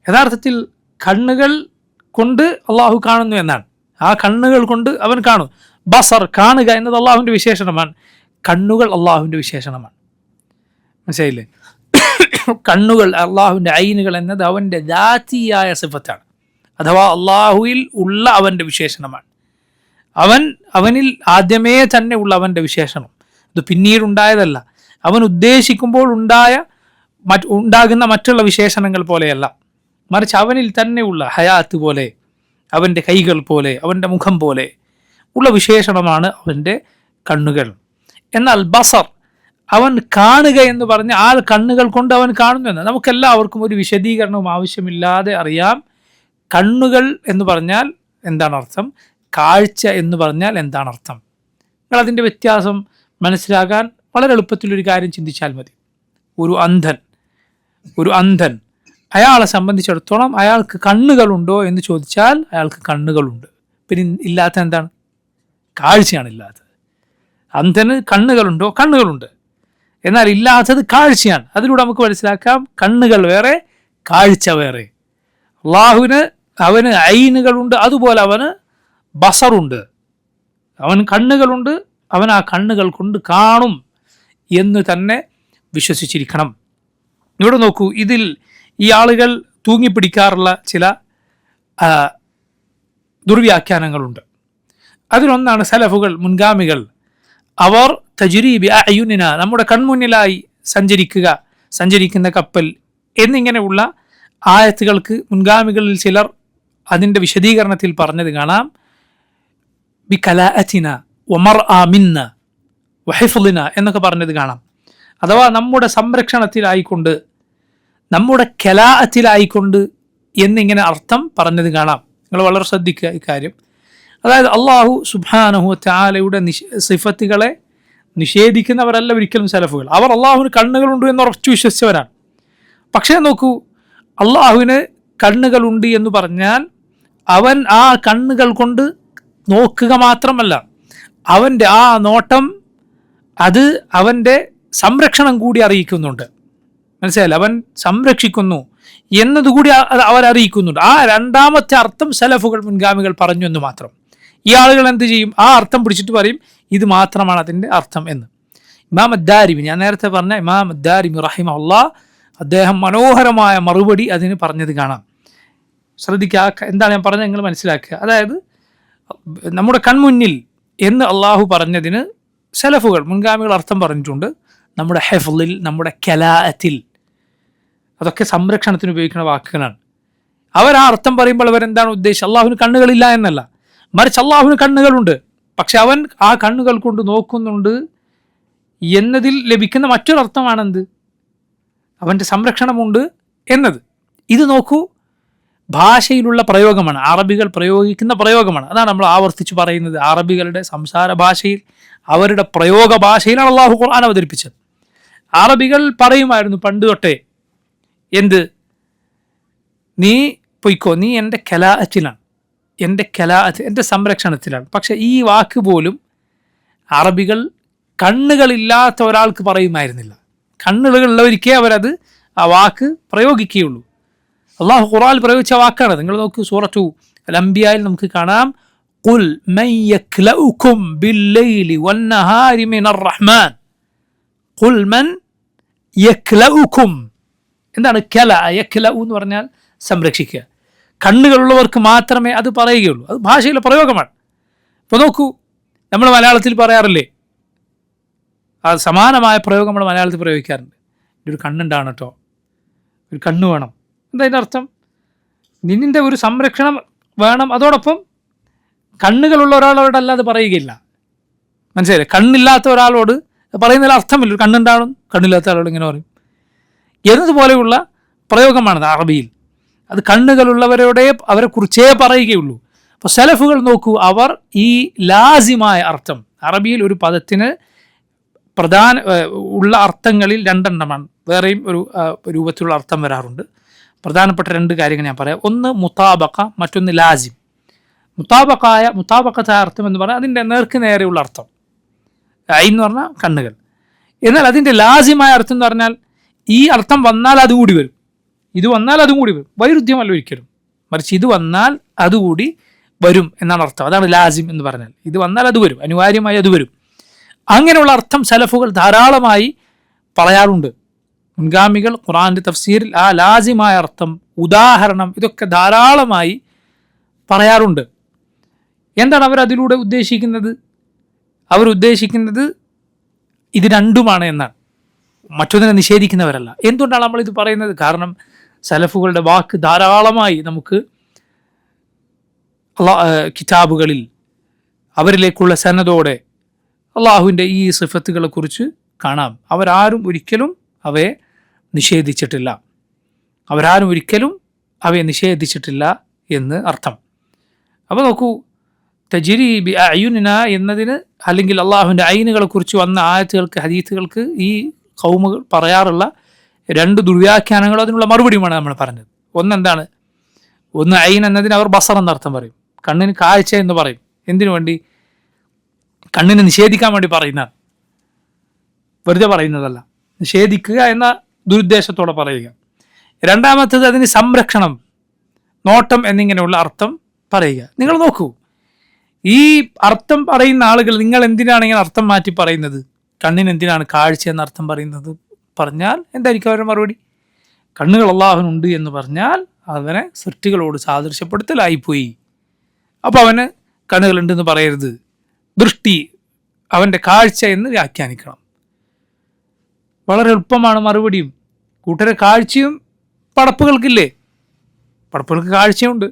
യഥാർത്ഥത്തിൽ കണ്ണുകൾ കൊണ്ട് അള്ളാഹു കാണുന്നു എന്നാണ്. ആ കണ്ണുകൾ കൊണ്ട് അവൻ കാണും. ബസർ, കാണുക എന്നത് അള്ളാഹുവിൻ്റെ വിശേഷണമാണ്. കണ്ണുകൾ അള്ളാഹുവിൻ്റെ വിശേഷണമാണ്. മനസ്സിലായില്ലേ? കണ്ണുകൾ, അള്ളാഹുവിൻ്റെ ഐനുകൾ എന്നത് അവൻ്റെ ദാത്തിയായ സിഫത്താണ്, അഥവാ അള്ളാഹുവിൽ ഉള്ള അവൻ്റെ വിശേഷണമാണ്. അവനിൽ ആദ്യമേ തന്നെ ഉള്ള അവൻ്റെ വിശേഷണം, ഇത് പിന്നീടുണ്ടായതല്ല. അവൻ ഉദ്ദേശിക്കുമ്പോൾ ഉണ്ടാകുന്ന മറ്റുള്ള വിശേഷണങ്ങൾ പോലെയല്ല, മറിച്ച് അവനിൽ തന്നെ ഉള്ള ഹയാത്ത് പോലെ, അവൻ്റെ കൈകൾ പോലെ, അവൻ്റെ മുഖം പോലെ ഉള്ള വിശേഷണമാണ് അവൻ്റെ കണ്ണുകൾ. എന്നാൽ ബസർ, അവൻ കാണുക എന്ന് പറഞ്ഞ് ആ കണ്ണുകൾ കൊണ്ട് അവൻ കാണുന്നു എന്ന് നമുക്കെല്ലാവർക്കും ഒരു വിശദീകരണവും ആവശ്യമില്ലാതെ അറിയാം. കണ്ണുകൾ എന്ന് പറഞ്ഞാൽ എന്താണ് അർത്ഥം, കാഴ്ച എന്ന് പറഞ്ഞാൽ എന്താണ് അർത്ഥം. നിങ്ങൾ അതിൻ്റെ വ്യത്യാസം മനസ്സിലാക്കാൻ വളരെ എളുപ്പത്തിലൊരു കാര്യം ചിന്തിച്ചാൽ മതി. ഒരു അന്ധൻ അയാളെ സംബന്ധിച്ചിടത്തോളം അയാൾക്ക് കണ്ണുകളുണ്ടോ എന്ന് ചോദിച്ചാൽ അയാൾക്ക് കണ്ണുകളുണ്ട്. പിന്നെ ഇല്ലാത്ത എന്താണ്? കാഴ്ചയാണ് ഇല്ലാത്തത്. അന്ധന് കണ്ണുകളുണ്ടോ? കണ്ണുകളുണ്ട്. എന്നാൽ ഇല്ലാത്തത് കാഴ്ചയാണ്. അതിലൂടെ നമുക്ക് മനസ്സിലാക്കാം കണ്ണുകൾ വേറെ, കാഴ്ച വേറെ. അവന് ഐനുകളുണ്ട്, അതുപോലെ അവന് ബസറുണ്ട്. അവൻ കണ്ണുകളുണ്ട്, അവൻ ആ കണ്ണുകൾ കൊണ്ട് കാണും എന്ന് തന്നെ വിശ്വസിച്ചിരിക്കണം. ഇവിടെ നോക്കൂ, ഇതിൽ ഈ ആളുകൾ തൂങ്ങിപ്പിടിക്കാറുള്ള ചില ദുർവ്യാഖ്യാനങ്ങളുണ്ട്. അതിലൊന്നാണ് സലഫുകൾ, മുൻഗാമികൾ, അവർ തജ്രീബി അയുനിന, നമ്മുടെ കൺമുന്നിലായി സഞ്ചരിക്കുന്ന കപ്പൽ എന്നിങ്ങനെയുള്ള ആയത്തുകൾക്ക് മുൻഗാമികളിൽ ചിലർ അതിൻ്റെ വിശദീകരണത്തിൽ പറഞ്ഞത് കാണാം. ബി കലാഅതിന വമർആ മിന്ന വഹിഫ്ളിന എന്നൊക്കെ പറഞ്ഞത് കാണാം. അഥവാ നമ്മുടെ സംരക്ഷണത്തിലായിക്കൊണ്ട്, നമ്മുടെ കലാഅത്തിലായിക്കൊണ്ട് എന്നിങ്ങനെ അർത്ഥം പറഞ്ഞത് കാണാം. നിങ്ങൾ വളരെ ശ്രദ്ധിക്കുക ഇക്കാര്യം. അതായത് അള്ളാഹു സുബ്ഹാനഹു തആലയുടെ സിഫത്തുകളെ നിഷേധിക്കുന്നവരല്ല ഒരിക്കലും സലഫുകൾ. അവർ അള്ളാഹുവിന് കണ്ണുകളുണ്ട് എന്ന് ഉറച്ചു വിശ്വസിച്ചവരാണ്. പക്ഷേ നോക്കൂ, അള്ളാഹുവിന് കണ്ണുകളുണ്ട് എന്ന് പറഞ്ഞാൽ അവൻ ആ കണ്ണുകൾ കൊണ്ട് നോക്കുക മാത്രമല്ല, അവൻ്റെ ആ നോട്ടം അത് അവൻ്റെ സംരക്ഷണം കൂടി അറിയിക്കുന്നുണ്ട്. മനസ്സിലായില്ല? അവൻ സംരക്ഷിക്കുന്നു എന്നതുകൂടി അവരറിയിക്കുന്നുണ്ട്. ആ രണ്ടാമത്തെ അർത്ഥം സലഫുകൾ, മുൻഗാമികൾ പറഞ്ഞു എന്ന് മാത്രം. ഈ ആളുകൾ എന്ത് ചെയ്യും? ആ അർത്ഥം പിടിച്ചിട്ട് പറയും ഇത് മാത്രമാണ് അതിൻ്റെ അർത്ഥം എന്ന്. ഇമാം അദ്ദാരിമി, ഞാൻ നേരത്തെ പറഞ്ഞ ഇമാം അദ്ദാരിമി റഹിമഹുല്ലാഹ്, അദ്ദേഹം മനോഹരമായ മറുപടി അതിന് പറഞ്ഞത് കാണാം. ശ്രദ്ധിക്കുക, എന്താണ് ഞാൻ പറഞ്ഞത് നിങ്ങൾ മനസ്സിലാക്കുക. അതായത് നമ്മുടെ കൺമുന്നിൽ എന്ന് അള്ളാഹു പറഞ്ഞതിന് സലഫുകൾ മുൻഗാമികൾ അർത്ഥം പറഞ്ഞിട്ടുണ്ട്. നമ്മുടെ ഹെഫ്ളിൽ, നമ്മുടെ കലാഅത്തിൽ, അതൊക്കെ സംരക്ഷണത്തിന് ഉപയോഗിക്കുന്ന വാക്കുകളാണ്. അവർ ആ അർത്ഥം പറയുമ്പോൾ അവരെന്താണ് ഉദ്ദേശിച്ചത്? അള്ളാഹുവിന് കണ്ണുകളില്ല എന്നല്ല, മറിച്ച് അള്ളാഹുവിന് കണ്ണുകളുണ്ട്, പക്ഷെ അവൻ ആ കണ്ണുകൾ കൊണ്ട് നോക്കുന്നുണ്ട് എന്നതിൽ ലഭിക്കുന്ന മറ്റൊരർത്ഥമാണെന്ത്? അവൻ്റെ സംരക്ഷണമുണ്ട് എന്നത്. ഇത് നോക്കൂ, ഭാഷയിലുള്ള പ്രയോഗമാണ്, അറബികൾ പ്രയോഗിക്കുന്ന പ്രയോഗമാണ്. അതാണ് നമ്മൾ ആവർത്തിച്ച് പറയുന്നത്. അറബികളുടെ സംസാര ഭാഷയിൽ, അവരുടെ പ്രയോഗ ഭാഷയിലാണ് അള്ളാഹു ഖുർആൻ അവതരിപ്പിച്ചത്. അറബികൾ പറയുമായിരുന്നു പണ്ട് തൊട്ടേ, എന്ത്? നീ പൊയ്ക്കോ, നീ എൻ്റെ കലാഅത്തിലാണ്, എൻ്റെ സംരക്ഷണത്തിലാണ്. പക്ഷെ ഈ വാക്ക് പോലും അറബികൾ കണ്ണുകളില്ലാത്ത ഒരാൾക്ക് പറയുമായിരുന്നില്ല. കണ്ണുകളുള്ളവർക്കേ അവരത് ആ വാക്ക് പ്രയോഗിക്കുകയുള്ളൂ. അള്ളാഹു ഖുർആനിൽ പ്രയോഗിച്ച വാക്കാണ്. നിങ്ങൾ നോക്കൂ, സൂറത്തു അൽ അംബിയായിൽ നമുക്ക് കാണാം, ഖുൽ മൻ യക്ലഉകും ബില്ലൈലി വന്നഹാരി മിനർ റഹ്മാൻ. ഖുൽ മൻ യക്ലഉകും. എന്താണ് യക്ലഉ എന്ന് പറഞ്ഞാൽ സംരക്ഷിക്കുക. കണ്ണുകളുള്ളവർക്ക് മാത്രമേ അത് പറയുകയുള്ളൂ. അത് ഭാഷയിലെ പ്രയോഗമാണ്. ഇപ്പോൾ നോക്കൂ, നമ്മൾ മലയാളത്തിൽ പറയാറില്ലേ, ആ സമാനമായ പ്രയോഗം നമ്മൾ മലയാളത്തിൽ പ്രയോഗിക്കാറുണ്ട്. ഒരു കണ്ണുണ്ടാണ് കേട്ടോ, ഒരു കണ്ണ് വേണം. എന്താ അതിൻ്റെ അർത്ഥം? നിന്നിൻ്റെ ഒരു സംരക്ഷണം വേണം. അതോടൊപ്പം കണ്ണുകളുള്ള ഒരാളോട് അല്ലാതെ പറയുകയില്ല. മനസ്സിലായില്ലേ? കണ്ണില്ലാത്ത ഒരാളോട് പറയുന്നതിൽ അർത്ഥമില്ല. ഒരു കണ്ണുണ്ടാവണം, കണ്ണില്ലാത്ത ആളോട് ഇങ്ങനെ പറയും എന്നതുപോലെയുള്ള പ്രയോഗമാണ് അറബിയിൽ. അത് കണ്ണുകളുള്ളവരോടെ അവരെ കുറിച്ചേ പറയുകയുള്ളൂ. അപ്പോൾ സലഫുകൾ നോക്കൂ, അവർ ഈ ലാസിമായ അർത്ഥം, അറബിയിൽ ഒരു പദത്തിന് പ്രധാന ഉള്ള അർത്ഥങ്ങളിൽ രണ്ടെണ്ണമാണ്. വേറെയും ഒരു രൂപത്തിലുള്ള അർത്ഥം വരാറുണ്ട്. പ്രധാനപ്പെട്ട രണ്ട് കാര്യങ്ങൾ ഞാൻ പറയാം. ഒന്ന് മുതാബക്ക, മറ്റൊന്ന് ലാസിം. മുതാബക്കത്തായ അർത്ഥം എന്ന് പറഞ്ഞാൽ അതിൻ്റെ നേർക്ക് നേരെയുള്ള അർത്ഥം, ഐ എന്ന് പറഞ്ഞാൽ കണ്ണുകൾ. എന്നാൽ അതിൻ്റെ ലാസിമായ അർത്ഥം എന്ന് പറഞ്ഞാൽ ഈ അർത്ഥം വന്നാൽ അതുകൂടി വരും, ഇത് വന്നാൽ അതും കൂടി വരും. വൈരുദ്ധ്യമല്ല ഒരിക്കലും, മറിച്ച് ഇത് വന്നാൽ അതുകൂടി വരും എന്നാണ് അർത്ഥം. അതാണ് ലാസിം എന്ന് പറഞ്ഞാൽ. ഇത് വന്നാൽ അത് വരും, അനിവാര്യമായി അത് വരും. അങ്ങനെയുള്ള അർത്ഥം സലഫുകൾ ധാരാളമായി പറയാറുണ്ട്. മുൻഗാമികൾ ഖുർആന്റെ തഫ്സീറിൽ ആ ലാസിമായ അർത്ഥം, ഉദാഹരണം, ഇതൊക്കെ ധാരാളമായി പറയാറുണ്ട്. എന്താണ് അവർ അതിലൂടെ ഉദ്ദേശിക്കുന്നത്? അവരുദ്ദേശിക്കുന്നത് ഇത് രണ്ടുമാണ് എന്നാണ്, മറ്റൊന്നിനെ നിഷേധിക്കുന്നവരല്ല. എന്തുകൊണ്ടാണ് നമ്മളിത് പറയുന്നത്? കാരണം സലഫുകളുടെ വാക്ക് ധാരാളമായി നമുക്ക് കിതാബുകളിൽ അവരിലേക്കുള്ള സനദോടെ അള്ളാഹുവിൻ്റെ ഈ സിഫത്തുകളെ കുറിച്ച് കാണാം. അവരാരും ഒരിക്കലും അവയെ നിഷേധിച്ചിട്ടില്ല, എന്ന് അർത്ഥം. അപ്പോൾ നോക്കൂ, തജ്രി ബി അയുനിന എന്നതിന്, അല്ലെങ്കിൽ അള്ളാഹുവിൻ്റെ ഐനുകളെ കുറിച്ച് വന്ന ആയത്തുകൾക്ക്, ഹദീത്തുകൾക്ക് ഈ ഖൗമുകൾ പറയാറുള്ള രണ്ട് ദുർവ്യാഖ്യാനങ്ങളും അതിനുള്ള മറുപടിയുമാണ് നമ്മൾ പറഞ്ഞത്. ഒന്നെന്താണ്? ഒന്ന് ഐൻ എന്നതിന് അവർ ബസർ എന്നർത്ഥം പറയും, കണ്ണിന് കാഴ്ച എന്ന് പറയും. എന്തിനു വേണ്ടി? കണ്ണിനെ നിഷേധിക്കാൻ വേണ്ടി പറയുന്നതാണ്, വെറുതെ പറയുന്നതല്ല, നിഷേധിക്കുക എന്ന ദുരുദ്ദേശത്തോടെ പറയുക. രണ്ടാമത്തേത് അതിന് സംരക്ഷണം, നോട്ടം എന്നിങ്ങനെയുള്ള അർത്ഥം പറയുക. നിങ്ങൾ നോക്കൂ, ഈ അർത്ഥം പറയുന്ന ആളുകൾ, നിങ്ങൾ എന്തിനാണ് ഇങ്ങനെ അർത്ഥം മാറ്റി പറയുന്നത്? കണ്ണിന് എന്തിനാണ് കാഴ്ച എന്ന അർത്ഥം പറയുന്നത് പറഞ്ഞാൽ എന്തായിരിക്കും അവരുടെ മറുപടി? കണ്ണുകൾ അള്ളാഹുവിനുണ്ട് എന്ന് പറഞ്ഞാൽ അവനെ സൃഷ്ടികളോട് സാദൃശ്യപ്പെടുത്തലായിപ്പോയി. അപ്പോൾ അവന് കണ്ണുകളുണ്ടെന്ന് പറയരുത്, ദൃഷ്ടി, അവൻ്റെ കാഴ്ച എന്ന് വ്യാഖ്യാനിക്കണം. വളരെ എളുപ്പമാണ് മറുപടിയും. കൂട്ടരെ കാഴ്ചയും പടപ്പുകൾക്കില്ലേ? പടപ്പുകൾക്ക് കാഴ്ചയുണ്ട്.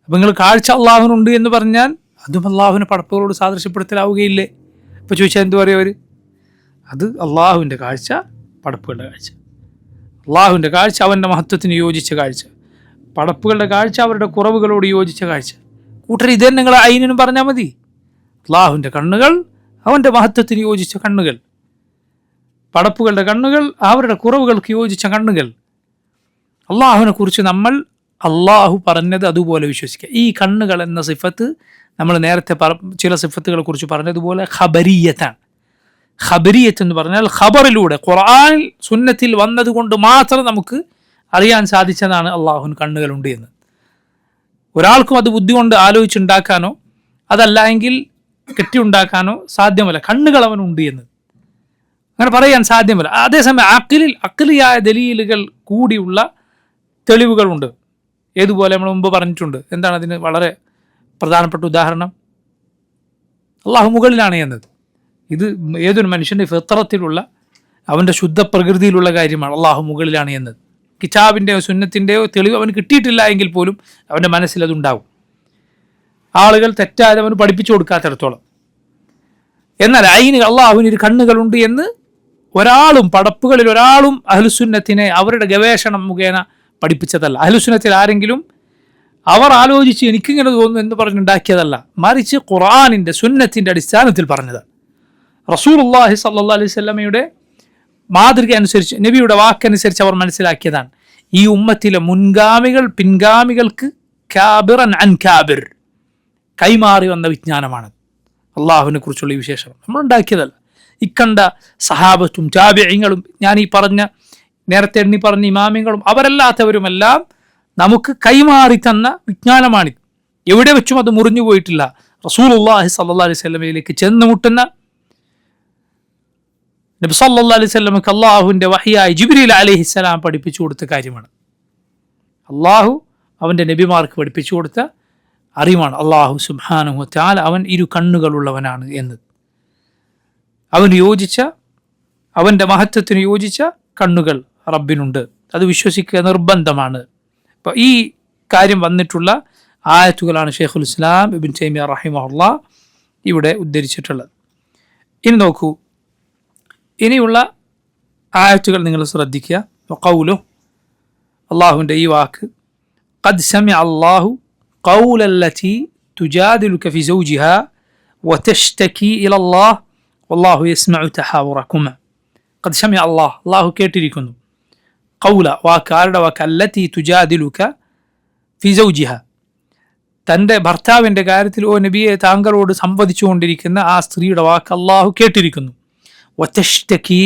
അപ്പം നിങ്ങൾ കാഴ്ച അള്ളാഹുവിനുണ്ട് എന്ന് പറഞ്ഞാൽ അതും അള്ളാഹുവിനെ പടപ്പുകളോട് സാദൃശ്യപ്പെടുത്തലാവുകയില്ലേ? ഇപ്പോൾ ചോദിച്ചാൽ എന്ത് പറയും അവർ? അത് അള്ളാഹുവിൻ്റെ കാഴ്ച, പടപ്പുകളുടെ കാഴ്ച. അള്ളാഹുവിൻ്റെ കാഴ്ച അവൻ്റെ മഹത്വത്തിന് യോജിച്ച കാഴ്ച, പടപ്പുകളുടെ കാഴ്ച അവരുടെ കുറവുകളോട് യോജിച്ച കാഴ്ച. കൂട്ടർ ഇത് തന്നെ നിങ്ങൾ ഐനിനും പറഞ്ഞാൽ മതി. അള്ളാഹുവിൻ്റെ കണ്ണുകൾ അവൻ്റെ മഹത്വത്തിന് യോജിച്ച കണ്ണുകൾ, പടപ്പുകളുടെ കണ്ണുകൾ അവരുടെ കുറവുകൾക്ക് യോജിച്ച കണ്ണുകൾ. അള്ളാഹുവിനെ കുറിച്ച് നമ്മൾ അള്ളാഹു പറഞ്ഞത് അതുപോലെ വിശ്വസിക്കുക. ഈ കണ്ണുകൾ എന്ന സിഫത്ത് നമ്മൾ നേരത്തെ ചില സിഫത്തുകളെ കുറിച്ച് പറഞ്ഞതുപോലെ ഖബരിയത്താണ്. ഖബരിയത്ത് എന്ന് പറഞ്ഞാൽ ഖബറിലൂടെ, ഖുർആനിൽ സുന്നത്തിൽ വന്നതുകൊണ്ട് മാത്രം നമുക്ക് അറിയാൻ സാധിച്ചതാണ് അള്ളാഹുവിന് കണ്ണുകളുണ്ട് എന്ന്. ഒരാൾക്കും അത് ബുദ്ധി കൊണ്ട് ആലോചിച്ചുണ്ടാക്കാനോ അതല്ല എങ്കിൽ കെട്ടിയുണ്ടാക്കാനോ സാധ്യമല്ല. കണ്ണുകൾ അവനുണ്ട് എന്ന് അങ്ങനെ പറയാൻ സാധ്യമല്ല. അതേസമയം അഖ്ലിയായ ദലീലുകൾ കൂടിയുള്ള തെളിവുകളുണ്ട്. ഏതുപോലെ നമ്മൾ മുമ്പ് പറഞ്ഞിട്ടുണ്ട്. എന്താണ് അതിന് വളരെ പ്രധാനപ്പെട്ട ഉദാഹരണം? അള്ളാഹു മുകളിലാണ് എന്നത്. ഇത് ഏതൊരു മനുഷ്യൻ്റെ ഫിത്രത്തിലുള്ള അവൻ്റെ ശുദ്ധ പ്രകൃതിയിലുള്ള കാര്യമാണ് അള്ളാഹു മുകളിലാണ് എന്നത്. കിതാബിൻ്റെയോ സുന്നത്തിൻ്റെയോ തെളിവ് അവന് കിട്ടിയിട്ടില്ല എങ്കിൽ പോലും അവൻ്റെ മനസ്സിൽ അതുണ്ടാവും. ആളുകൾ തെറ്റാതെ അവന് പഠിപ്പിച്ചു കൊടുക്കാത്തിടത്തോളം. എന്നാൽ അള്ളാഹുവിന് ഒരു കണ്ണുകളുണ്ട് എന്ന് ഒരാളും പടപ്പുകളിൽ ഒരാളും അഹ്ലുസുന്നത്തിനെ അവരുടെ ഗവേഷണം മുഖേന പഠിപ്പിച്ചതല്ല. അഹ്ലുസുന്നത്തിൽ ആരെങ്കിലും അവർ ആലോചിച്ച് എനിക്കിങ്ങനെ തോന്നുന്നു എന്ന് പറഞ്ഞുണ്ടാക്കിയതല്ല, മറിച്ച് ഖുർആനിൻ്റെ സുന്നത്തിൻ്റെ അടിസ്ഥാനത്തിൽ പറഞ്ഞതാണ്. റസൂലുള്ളാഹി സ്വല്ലല്ലാഹു അലൈഹി വസല്ലമയുടെ മാതൃക അനുസരിച്ച്, നബിയുടെ വാക്കനുസരിച്ച് അവർ മനസ്സിലാക്കിയതാണ്. ഈ ഉമ്മത്തിലെ മുൻഗാമികൾ പിൻഗാമികൾക്ക് കാബിറൻ അൻ കാബിർ കൈമാറി വന്ന വിജ്ഞാനമാണ് അള്ളാഹുവിനെ കുറിച്ചുള്ള ഈ വിശേഷണം. നമ്മളുണ്ടാക്കിയതല്ല. ഇക്കണ്ട സഹാബത്തും താബിഈങ്ങളും ഞാൻ ഈ പറഞ്ഞ നേരത്തെ എണ്ണി പറഞ്ഞ ഇമാമിങ്ങളും അവരല്ലാത്തവരുമെല്ലാം നമുക്ക് കൈമാറി തന്ന വിജ്ഞാനമാണിത്. എവിടെ വെച്ചും അത് മുറിഞ്ഞു പോയിട്ടില്ല. റസൂലുള്ളാഹി സ്വല്ലല്ലാഹു അലൈഹി വസല്ലമയിലേക്ക് ചെന്ന് മുട്ടുന്ന നബി സല്ലല്ലാഹു അലൈഹി വസല്ലമക്ക് അള്ളാഹുവിൻ്റെ വഹിയായി ജിബ്രീൽ അലൈഹിസ്സലാം പഠിപ്പിച്ചു കൊടുത്ത കാര്യമാണ്. അള്ളാഹു അവൻ്റെ നബിമാർക്ക് പഠിപ്പിച്ചു കൊടുത്ത അറിവാണ്. അള്ളാഹു സുബ്ഹാനഹു വ തആല അവൻ ഇരു കണ്ണുകളുള്ളവനാണ് എന്നത്. അവന് യോജിച്ച, അവൻ്റെ മഹത്വത്തിന് യോജിച്ച കണ്ണുകൾ റബ്ബിനുണ്ട്. അത് വിശ്വസിക്കുക നിർബന്ധമാണ്. അപ്പോൾ ഈ കാര്യം വന്നിട്ടുള്ള ആയത്തുകളാണ് ഷെയ്ഖുൽ ഇസ്ലാം ഇബ്നു തൈമിയ്യ റഹിമഹുല്ലാഹ് ഇവിടെ ഉദ്ധരിച്ചിട്ടുള്ളത്. ഇനി നോക്കൂ, ഇനിയുള്ള ആയത്തുകൾ നിങ്ങൾ ശ്രദ്ധിക്കുക. ഖൗലു, അള്ളാഹുവിൻ്റെ ഈ വാക്ക്, ഖദ് സമിഅ അല്ലാഹു ഖൗലല്ലതി തുജാദിലുക ഫി സൗജിഹാ വതഷ്തകി ഇലല്ലാഹ് വല്ലാഹു യസ്മഉ തഹാവുറകുമ. ഖദ് സമിഅ അല്ലാഹ്, അള്ളാഹു കേട്ടിരിക്കുന്നു. ഖൗല, വാക്ക്, ആരുടെ വാക്ക്? അല്ലതി തുജാദിലുക ഫി സൗജിഹാ, തൻ്റെ ഭർത്താവിൻ്റെ കാര്യത്തിൽ ഓ നബിയെ താങ്കളോട് സംവദിച്ചുകൊണ്ടിരിക്കുന്ന ആ സ്ത്രീയുടെ വാക്ക് അള്ളാഹു കേട്ടിരിക്കുന്നു. വതഷ്തകി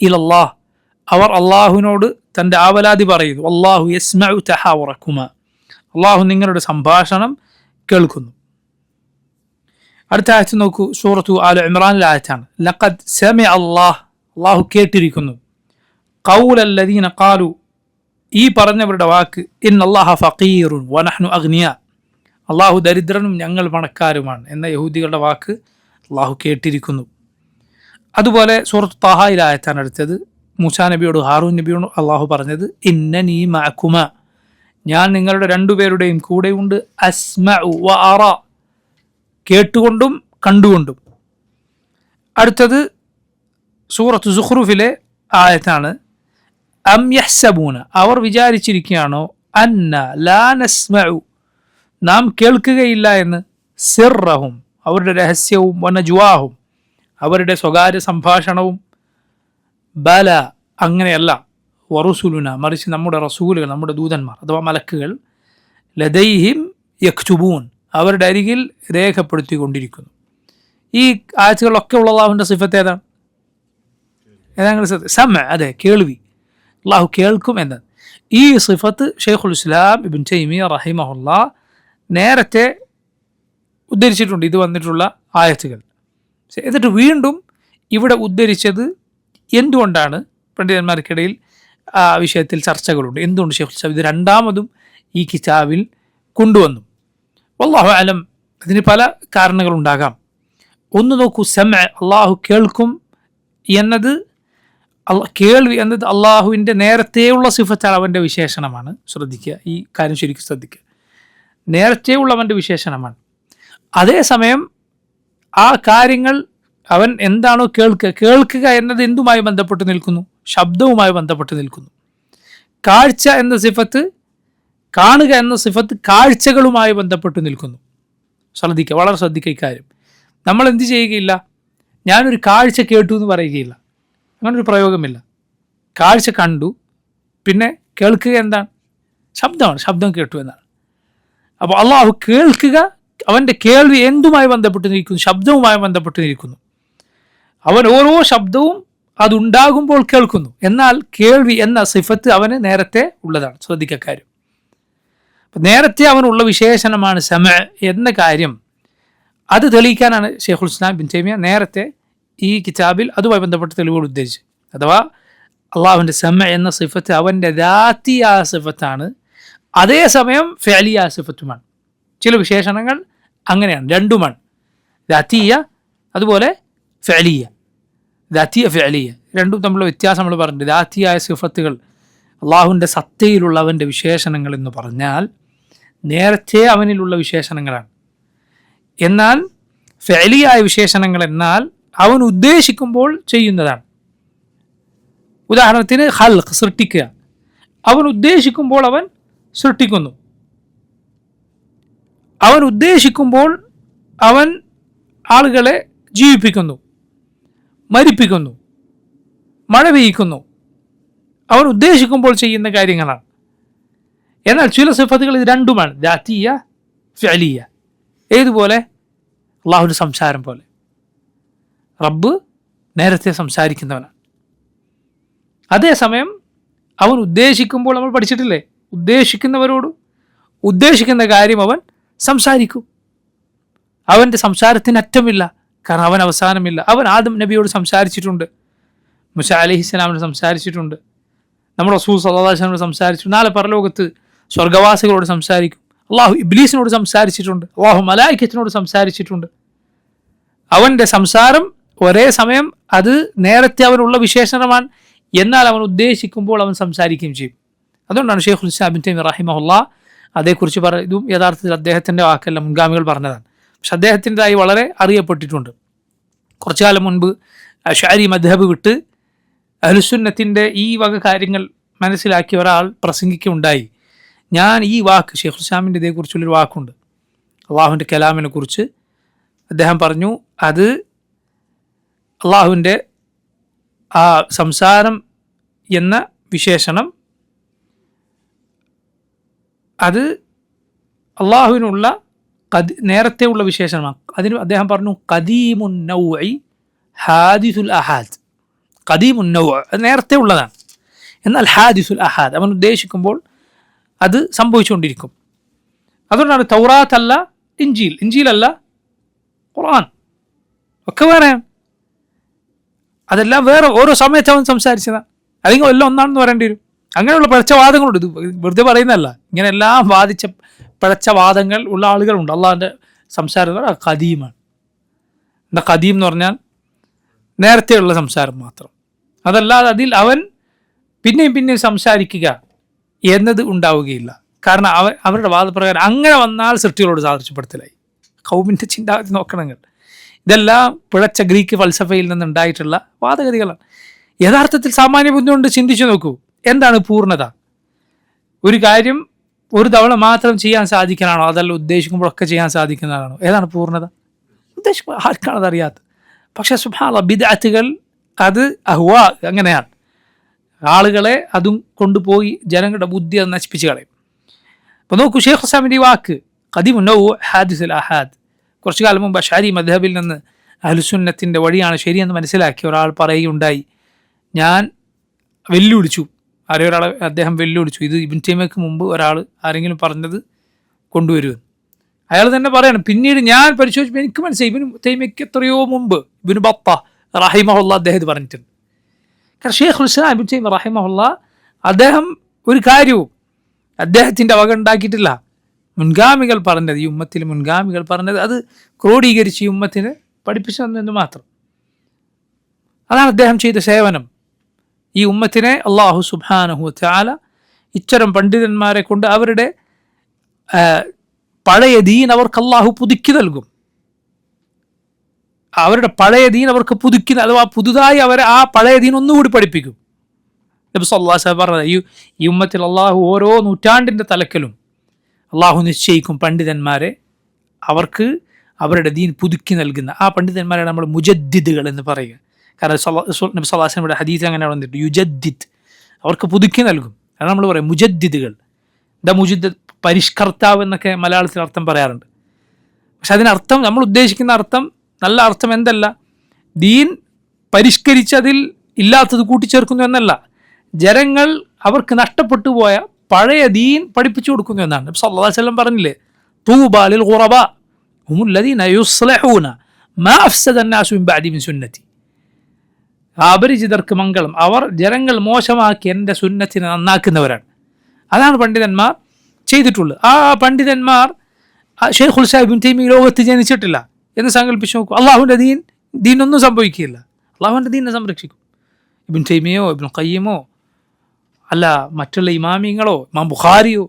ഇലല്ലാഹ്, അവർ അള്ളാഹുവിനോട് തൻ്റെ ആവലാതി പറയുന്നു. വല്ലാഹു യസ്മഉ തഹാവുറകുമ, അള്ളാഹു നിങ്ങളുടെ സംഭാഷണം കേൾക്കുന്നു. അടുത്ത ആയത്ത് നോക്കൂ, സൂറത്തു ആല ഇമ്രാനിലെ ആയത്താണ്. ലഖദ് സമിഅ അല്ലാഹ്, അള്ളാഹു കേട്ടിരിക്കുന്നു. ഖൗലല്ലദീന ഖാലു, ഈ പറഞ്ഞവരുടെ വാക്ക്, ഇന്നല്ലാഹ ഫഖീറുൻ വനഹ്നു അഗ്നിയ, അള്ളാഹു ദരിദ്രനും ഞങ്ങൾ പണക്കാരുമാണ് എന്ന യഹൂദികളുടെ വാക്ക് അള്ളാഹു കേട്ടിരിക്കുന്നു. അതുപോലെ സൂറത്ത് താഹയിലെ ആയത്താണ് അടുത്തത്. മൂസാ നബിയോട് ഹാറൂൻ നബിയോട് അള്ളാഹു പറഞ്ഞത്, ഇന്നനീ മഅകുമ, ഞാൻ നിങ്ങളുടെ രണ്ടുപേരുടെയും കൂടെയുണ്ട്. അസ്മഉ വ അറ, കേട്ടുകൊണ്ടും കണ്ടുകൊണ്ടും. അടുത്തത് സൂറത്ത് സുഖ്റൂഫിലെ ആയത്താണ്. അം യഹ്സബൂന, അവർ വിചാരിച്ചിരിക്കുകയാണോ, അന്ന ലാ നസ്മഉ, നാം കേൾക്കുകയില്ല എന്ന്, സിർറഹും, അവരുടെ രഹസ്യവും, വനജ്വാഹും, അവരുടെ സ്വകാര്യ സംഭാഷണവും. ബല, അങ്ങനെയല്ല. വറുസുലുന, മറിച്ച് നമ്മുടെ റസൂലുകൾ, നമ്മുടെ ദൂതന്മാർ അഥവാ മലക്കുകൾ, ലദൈഹിം യക്തുബൂൻ, അവരുടെ അരികിൽ രേഖപ്പെടുത്തിക്കൊണ്ടിരിക്കുന്നു. ഈ ആയത്തുകളിലൊക്കെ ഉള്ള അള്ളാഹുവിൻ്റെ സിഫത്ത് ഏതാണ്? സമ, അതെ, കേൾവി. അള്ളാഹു കേൾക്കും എന്നത്. ഈ സിഫത്ത് ഷെയ്ഖുൽ ഇസ്ലാം ഇബ്നു തൈമിയ്യ റഹിമഹുല്ലാഹ് നേരത്തെ ഉദ്ധരിച്ചിട്ടുണ്ട്, ഇത് വന്നിട്ടുള്ള ആയത്തുകൾ. എന്നിട്ട് വീണ്ടും ഇവിടെ ഉദ്ധരിച്ചത് എന്തുകൊണ്ടാണ്? പണ്ഡിതന്മാർക്കിടയിൽ ആ വിഷയത്തിൽ ചർച്ചകളുണ്ട്. എന്തുകൊണ്ട് ഷെയ്ഖുൽ ഇസ്ലാം ഇത് രണ്ടാമതും ഈ കിതാബിൽ കൊണ്ടുവന്നു? വല്ലാഹു അലം, അതിന് പല കാരണങ്ങളുണ്ടാകാം. ഒന്ന് നോക്കൂ, സമ, അള്ളാഹു കേൾക്കും എന്നത്, കേൾവി എന്നത് അള്ളാഹുവിൻ്റെ നേരത്തെയുള്ള സിഫത്താണ്, അവൻ്റെ വിശേഷണമാണ്. ശ്രദ്ധിക്കുക, ഈ കാര്യം ശരിക്കും ശ്രദ്ധിക്കുക. നേരത്തെയുള്ള അവൻ്റെ വിശേഷണമാണ്. അതേസമയം ആ കാര്യങ്ങൾ അവൻ എന്താണോ കേൾക്കുക എന്നത് എന്തുമായി ബന്ധപ്പെട്ട് നിൽക്കുന്നു? ശബ്ദവുമായി ബന്ധപ്പെട്ട് നിൽക്കുന്നു. കാഴ്ച എന്ന സിഫത്ത്, കാണുക എന്ന സിഫത്ത് കാഴ്ചകളുമായി ബന്ധപ്പെട്ട് നിൽക്കുന്നു. ശ്രദ്ധിക്കുക, വളരെ ശ്രദ്ധിക്കുക ഇക്കാര്യം. നമ്മൾ എന്ത് ചെയ്യുകയില്ല, ഞാനൊരു കാഴ്ച കേട്ടു എന്ന് പറയുകയില്ല. അങ്ങനൊരു പ്രയോഗമില്ല. കാഴ്ച കണ്ടു, പിന്നെ കേൾക്കുക എന്താണ്? ശബ്ദമാണ്, ശബ്ദം കേട്ടു എന്നാണ്. അപ്പോൾ അള്ളാഹു കേൾക്കുക, അവൻ്റെ കേൾവി എന്തുമായി ബന്ധപ്പെട്ട് നിൽക്കുന്നു? ശബ്ദവുമായി ബന്ധപ്പെട്ട് നിൽക്കുന്നു. അവൻ ഓരോ ശബ്ദവും അതുണ്ടാകുമ്പോൾ കേൾക്കുന്നു. എന്നാൽ കേൾവി എന്ന സിഫത്ത് അവന് നേരത്തെ ഉള്ളതാണ്. ശ്രദ്ധിക്കുക കാര്യം. നേരത്തെ അവനുള്ള വിശേഷണമാണ് സമ എന്ന കാര്യം. അത് തെളിയിക്കാനാണ് ഷെയ്ഖുൽ ഇസ്ലാം ഇബ്നു തൈമിയ്യ നേരത്തെ ഈ കിതാബിൽ അതുമായി ബന്ധപ്പെട്ട തെളിവുകൾ ഉദ്ധരിച്ച്. അഥവാ അള്ളാഹുവിൻ്റെ സമ എന്ന സിഫത്ത് അവൻ്റെ ദാത്തിയായ സിഫത്താണ്. അതേസമയം ഫിഅലിയ സിഫത്തുമാണ്. ചില വിശേഷണങ്ങൾ അങ്ങനെയാണ്, രണ്ടുമാണ്, ദാത്തിയ അതുപോലെ ഫിഅലിയ. ദാത്തിയ ഫിഅലിയ രണ്ടും തമ്മിലുള്ള വ്യത്യാസം നമ്മൾ പറഞ്ഞിട്ടുണ്ട്. ദാത്തിയായ സിഫത്തുകൾ അള്ളാഹുവിൻ്റെ സത്തയിലുള്ള അവൻ്റെ വിശേഷണങ്ങൾ എന്ന് പറഞ്ഞാൽ നേരത്തെ അവനിലുള്ള വിശേഷണങ്ങളാണ്. എന്നാൽ ഫിഅലിയായ വിശേഷണങ്ങൾ എന്നാൽ അവൻ ഉദ്ദേശിക്കുമ്പോൾ ചെയ്യുന്നതാണ്. ഉദാഹരണത്തിന് ഖൽഖ്, സൃഷ്ടിക്കുക. അവൻ ഉദ്ദേശിക്കുമ്പോൾ അവൻ സൃഷ്ടിക്കുന്നു. അവൻ ഉദ്ദേശിക്കുമ്പോൾ അവൻ ആളുകളെ ജീവിപ്പിക്കുന്നു, മരിപ്പിക്കുന്നു, മഴ പെയ്യിക്കുന്നു. അവൻ ഉദ്ദേശിക്കുമ്പോൾ ചെയ്യുന്ന കാര്യങ്ങളാണ്. എന്നാൽ ചില സിഫത്തുകൾ ഇത് രണ്ടുമാണ്, ദാത്തിയ ഫിഅലിയ. ഏതുപോലെ? അള്ളാഹുവിൻ്റെ സംസാരം പോലെ. റബ്ബ് നേരത്തെ സംസാരിക്കുന്നവനാണ്. അതേസമയം അവൻ ഉദ്ദേശിക്കുമ്പോൾ നമ്മൾ പഠിച്ചിട്ടില്ലേ, ഉദ്ദേശിക്കുന്നവരോട് ഉദ്ദേശിക്കുന്ന കാര്യം അവൻ സംസാരിക്കും. അവൻ്റെ സംസാരത്തിന് അറ്റമില്ല, കാരണം അവൻ അവസാനമില്ല. അവൻ ആദം നബിയോട് സംസാരിച്ചിട്ടുണ്ട്, മൂസ അലൈഹിസ്സലാമിനോട് സംസാരിച്ചിട്ടുണ്ട്, നമ്മുടെ റസൂൽ സല്ലല്ലാഹു അലൈഹി വസല്ലമയോട് സംസാരിച്ചു. നാളെ പരലോകത്ത് സ്വർഗവാസികളോട് സംസാരിക്കും. അള്ളാഹു ഇബ്ലീസിനോട് സംസാരിച്ചിട്ടുണ്ട്, അള്ളാഹു മലായിക്കത്തിനോട് സംസാരിച്ചിട്ടുണ്ട്. അവൻ്റെ സംസാരം ഒരേ സമയം അത് നേരത്തെ അവനുള്ള വിശേഷണമാണ്, എന്നാൽ അവൻ ഉദ്ദേശിക്കുമ്പോൾ അവൻ സംസാരിക്കുകയും ചെയ്യും. അതുകൊണ്ടാണ് ഷെയ്ഖുൽ ഇസ്ലാം ഇബ്നു തൈമിയ്യ റഹിമഹുല്ലാഹ് അതേക്കുറിച്ച് ഇതും യഥാർത്ഥത്തിൽ അദ്ദേഹത്തിൻ്റെ വാക്കല്ല, മുൻഗാമികൾ പറഞ്ഞതാണ്. പക്ഷെ അദ്ദേഹത്തിൻ്റെതായി വളരെ അറിയപ്പെട്ടിട്ടുണ്ട്. കുറച്ചു കാലം മുൻപ് അശ്അരി മദ്ഹബ് വിട്ട് അഹ്ലുസുന്നത്തിൻ്റെ ഈ വക കാര്യങ്ങൾ മനസ്സിലാക്കിയ ഒരാൾ പ്രസംഗിക്കുകയുണ്ടായി. ഞാൻ ഈ വാക്ക്, ഷെയ്ഖുൽ ഇസ്ലാമിൻ്റെ ഇതേക്കുറിച്ചുള്ളൊരു വാക്കുണ്ട്, അള്ളാഹുവിൻ്റെ കലാമിനെ കുറിച്ച് അദ്ദേഹം പറഞ്ഞു, അത് അള്ളാഹുവിൻ്റെ ആ സംസാരം എന്ന വിശേഷണം അത് അള്ളാഹുവിനുള്ള നേരത്തെ ഉള്ള വിശേഷണമാണ്. അതിന് അദ്ദേഹം പറഞ്ഞു ഖദീമുൻ നൗഇ ഹാദിസുൽ അഹാദ്. ഖദീമുൻ നൗ അത് നേരത്തെ ഉള്ളതാണ്, എന്നാൽ ഹാദിസുൽ അഹാദ് അവൻ ഉദ്ദേശിക്കുമ്പോൾ അത് സംഭവിച്ചുകൊണ്ടിരിക്കും. അതുകൊണ്ടാണ് തൗറാത്ത് അല്ല ഇഞ്ചീൽ, ഇഞ്ചീലല്ല ഖുർആൻ, ഒക്കെ വേറെയാണ്. അതെല്ലാം വേറെ ഓരോ സമയത്ത് അവൻ സംസാരിച്ചതാണ്, അല്ലെങ്കിൽ എല്ലാം ഒന്നാണെന്ന് പറയേണ്ടി വരും. അങ്ങനെയുള്ള പിഴച്ച വാദങ്ങളുണ്ട്. ഇത് വെറുതെ പറയുന്നതല്ല, ഇങ്ങനെ എല്ലാം വാദിച്ച പിഴച്ച വാദങ്ങൾ ഉള്ള ആളുകളുണ്ട്. അള്ളാഹിൻ്റെ സംസാരം ഖദീമാണ്. എന്താ ഖദീം എന്ന് പറഞ്ഞാൽ നേരത്തെയുള്ള സംസാരം മാത്രം, അതല്ലാതെ അതിൽ അവൻ പിന്നെയും പിന്നെയും സംസാരിക്കുക എന്നത് ഉണ്ടാവുകയില്ല. കാരണം അവരുടെ വാദപ്രകാരം അങ്ങനെ വന്നാൽ സൃഷ്ടികളോട് സാദൃശ്യപ്പെടുത്തലായി. ഖൗമിൻ്റെ ചിന്താഗതി നോക്കണങ്ങൾ. ഇതെല്ലാം പിഴച്ച ഗ്രീക്ക് ഫൽസഫയിൽ നിന്നുണ്ടായിട്ടുള്ള വാദഗതികളാണ്. യഥാർത്ഥത്തിൽ സാമാന്യ ബുദ്ധി കൊണ്ട് ചിന്തിച്ചു നോക്കൂ, എന്താണ് പൂർണ്ണത? ഒരു കാര്യം ഒരു തവണ മാത്രം ചെയ്യാൻ സാധിക്കാനാണോ, അതല്ല ഉദ്ദേശിക്കുമ്പോഴൊക്കെ ചെയ്യാൻ സാധിക്കുന്നതാണോ? ഏതാണ് പൂർണ്ണത? ഉദ്ദേശിക്കുമ്പോൾ ആർക്കാണത് അറിയാത്തത്. പക്ഷേ സുബ്ഹാനല്ലാഹ് ബിദ്അത്തുകൾ അത് അഹ്വാ അങ്ങനെയാണ്. ആളുകളെ അതും കൊണ്ടുപോയി ജനങ്ങളുടെ ബുദ്ധി അത് നശിപ്പിച്ച് കളയും. അപ്പോൾ നോക്കൂ, ഷെയ്ഖുൽ ഇസ്ലാമിൻ്റെ ഈ വാക്ക് ഖദീമുൻ നൗ ഹാദിസുൽ അഹാദ്, കുറച്ചു കാലം മുമ്പ് അശ്അരി മദ്ഹബിൽ നിന്ന് അഹ്ലുസുന്നത്തിൻ്റെ വഴിയാണ് ശരിയെന്ന് മനസ്സിലാക്കി ഒരാൾ പറയുകയുണ്ടായി. ഞാൻ വെല്ലുവിളിച്ചു, ആരൊരാളെ അദ്ദേഹം വെല്ലുവിളിച്ചു, ഇത് ഇബ്നു തൈമിയ്യക്ക് മുമ്പ് ഒരാൾ ആരെങ്കിലും പറഞ്ഞത് കൊണ്ടുവരുമെന്ന്. അയാൾ തന്നെ പറയണം, പിന്നീട് ഞാൻ പരിശോധിച്ചപ്പോൾ എനിക്ക് മനസ്സിലായി ഇബ്നു തൈമിയ്യക്ക് എത്രയോ മുമ്പ് ഇബ്നു ബത്തഹ് റഹിമഹുല്ലാഹ് അദ്ദേഹം ഇത് പറഞ്ഞിട്ടുണ്ട്. കാരണം ഷെയ്ഖുൽ ഇസ്ലാം ഇബ്നു തൈമിയ്യ റഹിമഹുല്ലാഹ് അദ്ദേഹം ഒരു കാര്യവും അദ്ദേഹത്തിൻ്റെ വക ഉണ്ടാക്കിയിട്ടില്ല. മുൻഗാമികൾ പറഞ്ഞത്, ഈ ഉമ്മത്തിൽ മുൻഗാമികൾ പറഞ്ഞത് അത് ക്രോഡീകരിച്ച് ഈ ഉമ്മത്തിന് പഠിപ്പിച്ചു തന്നെന്ന് മാത്രം. അതാണ് അദ്ദേഹം ചെയ്ത സേവനം. ഈ ഉമ്മത്തിനെ അള്ളാഹു സുബ്ഹാനഹു വ തആല ഇത്തരം പണ്ഡിതന്മാരെ കൊണ്ട് അവരുടെ പഴയ ദീൻ അവർക്ക് അള്ളാഹു പുതുക്കി നൽകും. അവരുടെ പഴയ ദീൻ അവർക്ക് പുതുക്കി, അഥവാ പുതുതായി അവരെ ആ പഴയ ദീൻ ഒന്നുകൂടി പഠിപ്പിക്കും. നബി സല്ലല്ലാഹു അലൈഹി വസല്ലം പറഞ്ഞത്, ഈ ഉമ്മത്തിൽ അള്ളാഹു ഓരോ നൂറ്റാണ്ടിൻ്റെ തലക്കലും അള്ളാഹു നിശ്ചയിക്കും പണ്ഡിതന്മാരെ, അവർക്ക് അവരുടെ ദീൻ പുതുക്കി നൽകുന്ന ആ പണ്ഡിതന്മാരെ നമ്മൾ മുജദ്ദിദുകൾ എന്ന് പറയുക. കാരണം നബി സല്ലല്ലാഹു അലൈഹി വസല്ലമയുടെ ഹദീസ് അങ്ങനെ വന്നിട്ട് യുജദ്ദിദ്, അവർക്ക് പുതുക്കി നൽകും. അതാണ് നമ്മൾ പറയും മുജദ്ദിദുകൾ. എന്താ മുജദ്ദിദ്? പരിഷ്കർത്താവ് എന്നൊക്കെ മലയാളത്തിൽ അർത്ഥം പറയാറുണ്ട്. പക്ഷെ അതിനർത്ഥം, നമ്മൾ ഉദ്ദേശിക്കുന്ന അർത്ഥം, നല്ല അർത്ഥം എന്തല്ല, ദീൻ പരിഷ്കരിച്ച് അതിൽ ഇല്ലാത്തത് കൂട്ടിച്ചേർക്കുന്നു എന്നല്ല, ജനങ്ങൾ അവർക്ക് നഷ്ടപ്പെട്ടു പോയ പഴയ ദീൻ പഠിപ്പിച്ചു കൊടുക്കുന്നു എന്നാണ്. നബി സല്ലല്ലാഹു അലൈഹി വസല്ലം പറഞ്ഞില്ലേ, തൂബാ ലിൽ ഖുറബാ ഹുമുൽ ലദീന യുസ്ലിഹൂന മാ അഫ്സദ അന്നാസു മിൻ ബഅദി മിൻ സുന്നതി. അപരിചിതർക്ക് മംഗളം, അവർ ജനങ്ങൾ മോശമാക്കി എൻ്റെ സുന്നത്തിനെ നന്നാക്കുന്നവരാണ്. അതാണ് പണ്ഡിതന്മാർ ചെയ്തിട്ടുള്ളത്. ആ പണ്ഡിതന്മാർ ഷെയ്ഖുൽ ഇസ്ലാം ഇബ്നു തൈമിയ്യ ലോകത്ത് ജനിച്ചിട്ടില്ല എന്ന് സങ്കല്പിച്ച് നോക്കൂ. അള്ളാഹുവിൻ്റെ ദീനൊന്നും സംഭവിക്കില്ല. അള്ളാഹുവിൻ്റെ ദീനെ സംരക്ഷിക്കും. ഇബ്നു തൈമിയ്യയോ ഇബ്നു ഖയ്യിമോ അല്ല മറ്റുള്ള ഇമാമിങ്ങളോ ഇമാം ബുഖാരിയോ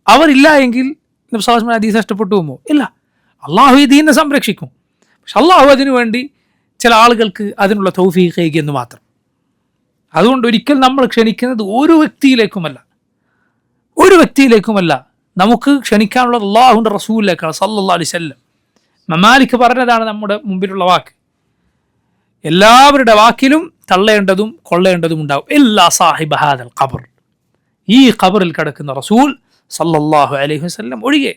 അവരില്ല എങ്കിൽ നബി സല്ലല്ലാഹു അലൈഹി വസല്ലം ഹദീസ് നഷ്ടപ്പെട്ടു പോകുമോ? ഇല്ല. അള്ളാഹു ഈ ദീനെ സംരക്ഷിക്കും. പക്ഷെ അള്ളാഹു അതിനു വേണ്ടി ചില ആളുകൾക്ക് അതിനുള്ള തൗഫീഖ് നൽകിയെന്ന് മാത്രം. അതുകൊണ്ട് ഒരിക്കൽ നമ്മൾ ക്ഷണിക്കുന്നത് ഒരു വ്യക്തിയിലേക്കുമല്ല, നമുക്ക് ക്ഷണിക്കാനുള്ളത് അള്ളാഹുവിൻ്റെ റസൂലിലേക്കാണ് സല്ലല്ലാഹു അലൈഹി വസല്ലം. മാലിക് പറഞ്ഞതാണ് നമ്മുടെ മുമ്പിലുള്ള വാക്ക്. എല്ലാവരുടെ വാക്കിലും തള്ളേണ്ടതും കൊള്ളേണ്ടതും ഉണ്ടാവും. എല്ലാ സാഹിബ ഹാദൽ ഖബർ, ഈ ഖബറിൽ കിടക്കുന്ന റസൂൽ സല്ലല്ലാഹു അലൈഹി വസല്ലം ഒഴികെ.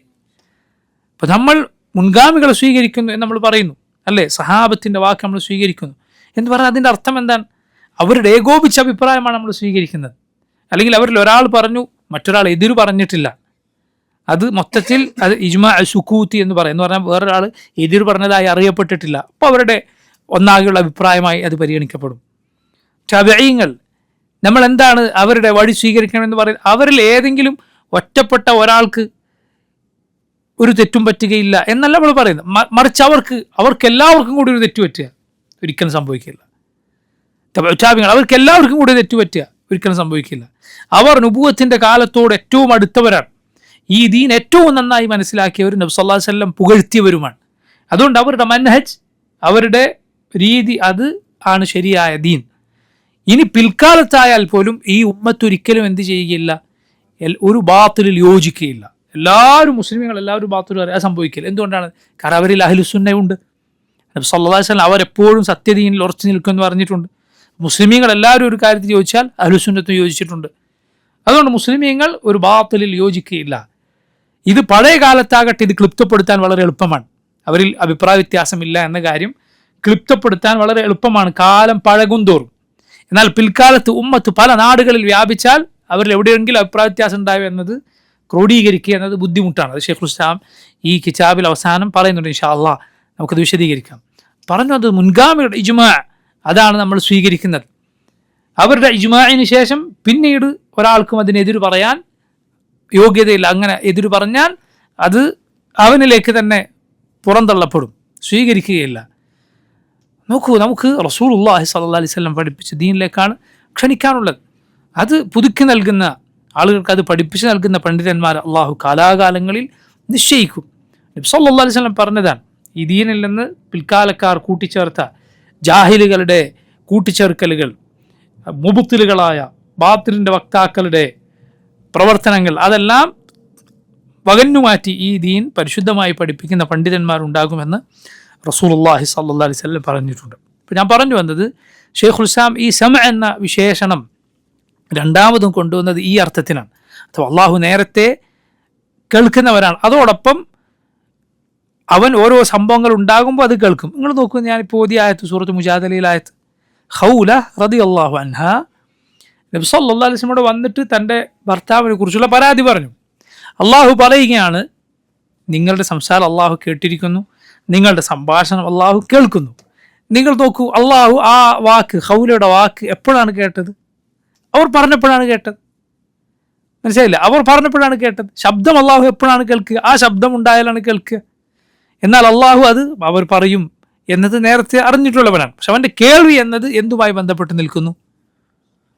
ഇപ്പം നമ്മൾ മുൻഗാമികളെ സ്വീകരിക്കുന്നു എന്ന് നമ്മൾ പറയുന്നു അല്ലേ, സഹാബത്തിൻ്റെ വാക്ക് നമ്മൾ സ്വീകരിക്കുന്നു എന്ന് പറഞ്ഞാൽ അതിൻ്റെ അർത്ഥം എന്താണ്? അവരുടെ ഏകോപിച്ച അഭിപ്രായമാണ് നമ്മൾ സ്വീകരിക്കുന്നത്. അല്ലെങ്കിൽ അവരിൽ ഒരാൾ പറഞ്ഞു മറ്റൊരാൾ എതിര് പറഞ്ഞിട്ടില്ല, അത് മൊത്തത്തിൽ അത് ഇജ്മാ സുക്കൂത്തി എന്ന് പറയും. എന്ന് പറഞ്ഞാൽ വേറൊരാൾ എതിര് പറഞ്ഞതായി അറിയപ്പെട്ടിട്ടില്ല, അപ്പോൾ അവരുടെ ഒന്നാകെയുള്ള അഭിപ്രായമായി അത് പരിഗണിക്കപ്പെടും. തബഈങ്ങൾ നമ്മൾ എന്താണ് അവരുടെ വഴി സ്വീകരിക്കണമെന്ന് പറയുന്നത്? അവരിൽ ഏതെങ്കിലും ഒറ്റപ്പെട്ട ഒരാൾക്ക് ഒരു തെറ്റും പറ്റുകയില്ല എന്നല്ല നമ്മൾ പറയുന്നത്, മറിച്ച് അവർക്ക് എല്ലാവർക്കും കൂടി ഒരു തെറ്റ് പറ്റുക ഒരിക്കലും സംഭവിക്കില്ല. തബഈങ്ങൾ അവർക്ക് എല്ലാവർക്കും കൂടി തെറ്റ് പറ്റുക ഒരിക്കലും സംഭവിക്കില്ല. അവർ നുബുവത്തിൻ്റെ കാലത്തോട് ഏറ്റവും അടുത്തവരാണ്. ഈ ദീൻ ഏറ്റവും നന്നായി മനസ്സിലാക്കിയവരും നബി സല്ലല്ലാഹു അലൈഹി വസല്ലം പുകഴ്ത്തിയവരുമാണ്. അതുകൊണ്ട് അവരുടെ മൻഹജ്, അവരുടെ രീതി, അത് ആണ് ശരിയായ ദീൻ. ഇനി പിൽക്കാലത്തായാൽ പോലും ഈ ഉമ്മത്ത് ഒരിക്കലും എന്ത് ചെയ്യുകയില്ല, ഒരു ബാത്തിലിൽ യോജിക്കുകയില്ല. മുസ്ലിമീങ്ങൾ എല്ലാവരും ബാത്തിൽ അത് സംഭവിക്കില്ല. എന്തുകൊണ്ടാണ്? കാരണം അവരിൽ അഹ്ലുസുന്നയുണ്ട്. നബി സല്ലല്ലാഹു അലൈഹി വസല്ലം അവരെപ്പോഴും സത്യദീനിൽ ഉറച്ചു നിൽക്കുമെന്ന് പറഞ്ഞിട്ടുണ്ട്. മുസ്ലിമീങ്ങൾ എല്ലാവരും ഒരു കാര്യത്തിൽ യോജിച്ചാൽ അഹ്ലുസുന്നത്തും യോജിച്ചിട്ടുണ്ട്. അതുകൊണ്ട് മുസ്ലിമീങ്ങൾ ഒരു ബാത്തിലിൽ യോജിക്കുകയില്ല. ഇത് പഴയ കാലത്താകട്ടെ ഇത് ക്ലിപ്തപ്പെടുത്താൻ വളരെ എളുപ്പമാണ്. അവരിൽ അഭിപ്രായ വ്യത്യാസമില്ല എന്ന കാര്യം ക്ലിപ്തപ്പെടുത്താൻ വളരെ എളുപ്പമാണ് കാലം പഴകുന്തോറും. എന്നാൽ പിൽക്കാലത്ത് ഉമ്മത്ത് പല നാടുകളിൽ വ്യാപിച്ചാൽ അവരിൽ എവിടെയെങ്കിലും അഭിപ്രായ വ്യത്യാസം ഉണ്ടാവുക എന്നത് ക്രോഡീകരിക്കുക എന്നത് ബുദ്ധിമുട്ടാണ്. അത് ഷെയ്ഖുൽ ഇസ്ലാം ഈ കിതാബിൽ അവസാനം പറയുന്നുണ്ട്. ഇൻഷാ അല്ലാഹ് നമുക്കത് വിശദീകരിക്കാം. പറഞ്ഞു, അത് മുൻഗാമികളുടെ ഇജ്മാ, അതാണ് നമ്മൾ സ്വീകരിക്കുന്നത്. അവരുടെ ഇജ്മാഇന് ശേഷം പിന്നീട് ഒരാൾക്കും അതിനെതിര് പറയാൻ യോഗ്യതയില്ല. അങ്ങനെ എതിര് പറഞ്ഞാൽ അത് അവനിലേക്ക് തന്നെ പുറന്തള്ളപ്പെടും, സ്വീകരിക്കുകയില്ല. നോക്കൂ, നമുക്ക് റസൂലുള്ളാഹി സ്വല്ലല്ലാഹു അലൈഹി വസല്ലം പഠിപ്പിച്ച ദീനിലേക്കാണ് ക്ഷണിക്കാനുള്ളത്. അത് പുതുക്കി നൽകുന്ന ആളുകൾക്ക്, അത് പഠിപ്പിച്ച് നൽകുന്ന പണ്ഡിതന്മാർ അള്ളാഹു കാലാകാലങ്ങളിൽ നിശ്ചയിക്കും. നബി സല്ലല്ലാഹു അലൈഹി വസല്ലം പറഞ്ഞതാണ്, ഈ ദീനിൽ നിന്ന് പിൽക്കാലക്കാർ കൂട്ടിച്ചേർത്ത ജാഹിലുകളുടെ കൂട്ടിച്ചേർക്കലുകൾ, മുബത്തിലുകളായ ബാത്തിലിൻ്റെ വക്താക്കളുടെ പ്രവർത്തനങ്ങൾ, അതെല്ലാം വകഞ്ഞുമാറ്റി ഈ ദീൻ പരിശുദ്ധമായി പഠിപ്പിക്കുന്ന പണ്ഡിതന്മാരുണ്ടാകുമെന്ന് റസൂലുള്ളാഹി സ്വല്ലല്ലാഹു അലൈഹി വസല്ലം പറഞ്ഞിട്ടുണ്ട്. ഇപ്പോൾ ഞാൻ പറഞ്ഞു വന്നത്, ഷെയ്ഖുൽ ഇസ്ലാം ഈ സമഅ എന്ന വിശേഷണം രണ്ടാമതും കൊണ്ടുവന്നത് ഈ അർത്ഥത്തിനാണ്. അഥവാ അള്ളാഹു നേരത്തെ കേൾക്കുന്നവരാണ്, അതോടൊപ്പം അവൻ ഓരോ സംഭവങ്ങൾ ഉണ്ടാകുമ്പോൾ അത് കേൾക്കും. നിങ്ങൾ നോക്കൂ, ഞാനിപ്പോൾ ഓതിയ ആയത്ത്, സൂറത്ത് മുജാദലയിലായത്ത്, ഖൗല റളിയല്ലാഹു അൻഹാ നബി സല്ലല്ലാഹു അലൈഹി വസല്ലം വന്നിട്ട് തൻ്റെ ഭർത്താവിനെ കുറിച്ചുള്ള പരാതി പറഞ്ഞു. അള്ളാഹു പറയുകയാണ്, നിങ്ങളുടെ സംസാരം അള്ളാഹു കേട്ടിരിക്കുന്നു, നിങ്ങളുടെ സംഭാഷണം അള്ളാഹു കേൾക്കുന്നു. നിങ്ങൾ നോക്കൂ, അള്ളാഹു ആ വാക്ക്, ഖൗലയുടെ വാക്ക് എപ്പോഴാണ് കേട്ടത്? അവർ പറഞ്ഞപ്പോഴാണ് കേട്ടത്. മനസ്സിലായില്ല? അവർ പറഞ്ഞപ്പോഴാണ് കേട്ടത്. ശബ്ദം അള്ളാഹു എപ്പോഴാണ് കേൾക്കുക? ആ ശബ്ദം ഉണ്ടായാലാണ് കേൾക്കുക. എന്നാൽ അള്ളാഹു അത് അവർ പറയും എന്നത് നേരത്തെ അറിഞ്ഞിട്ടുള്ളവനാണ്. പക്ഷെ അവൻ്റെ കേൾവി എന്നത് എന്തുമായി ബന്ധപ്പെട്ട് നിൽക്കുന്നു?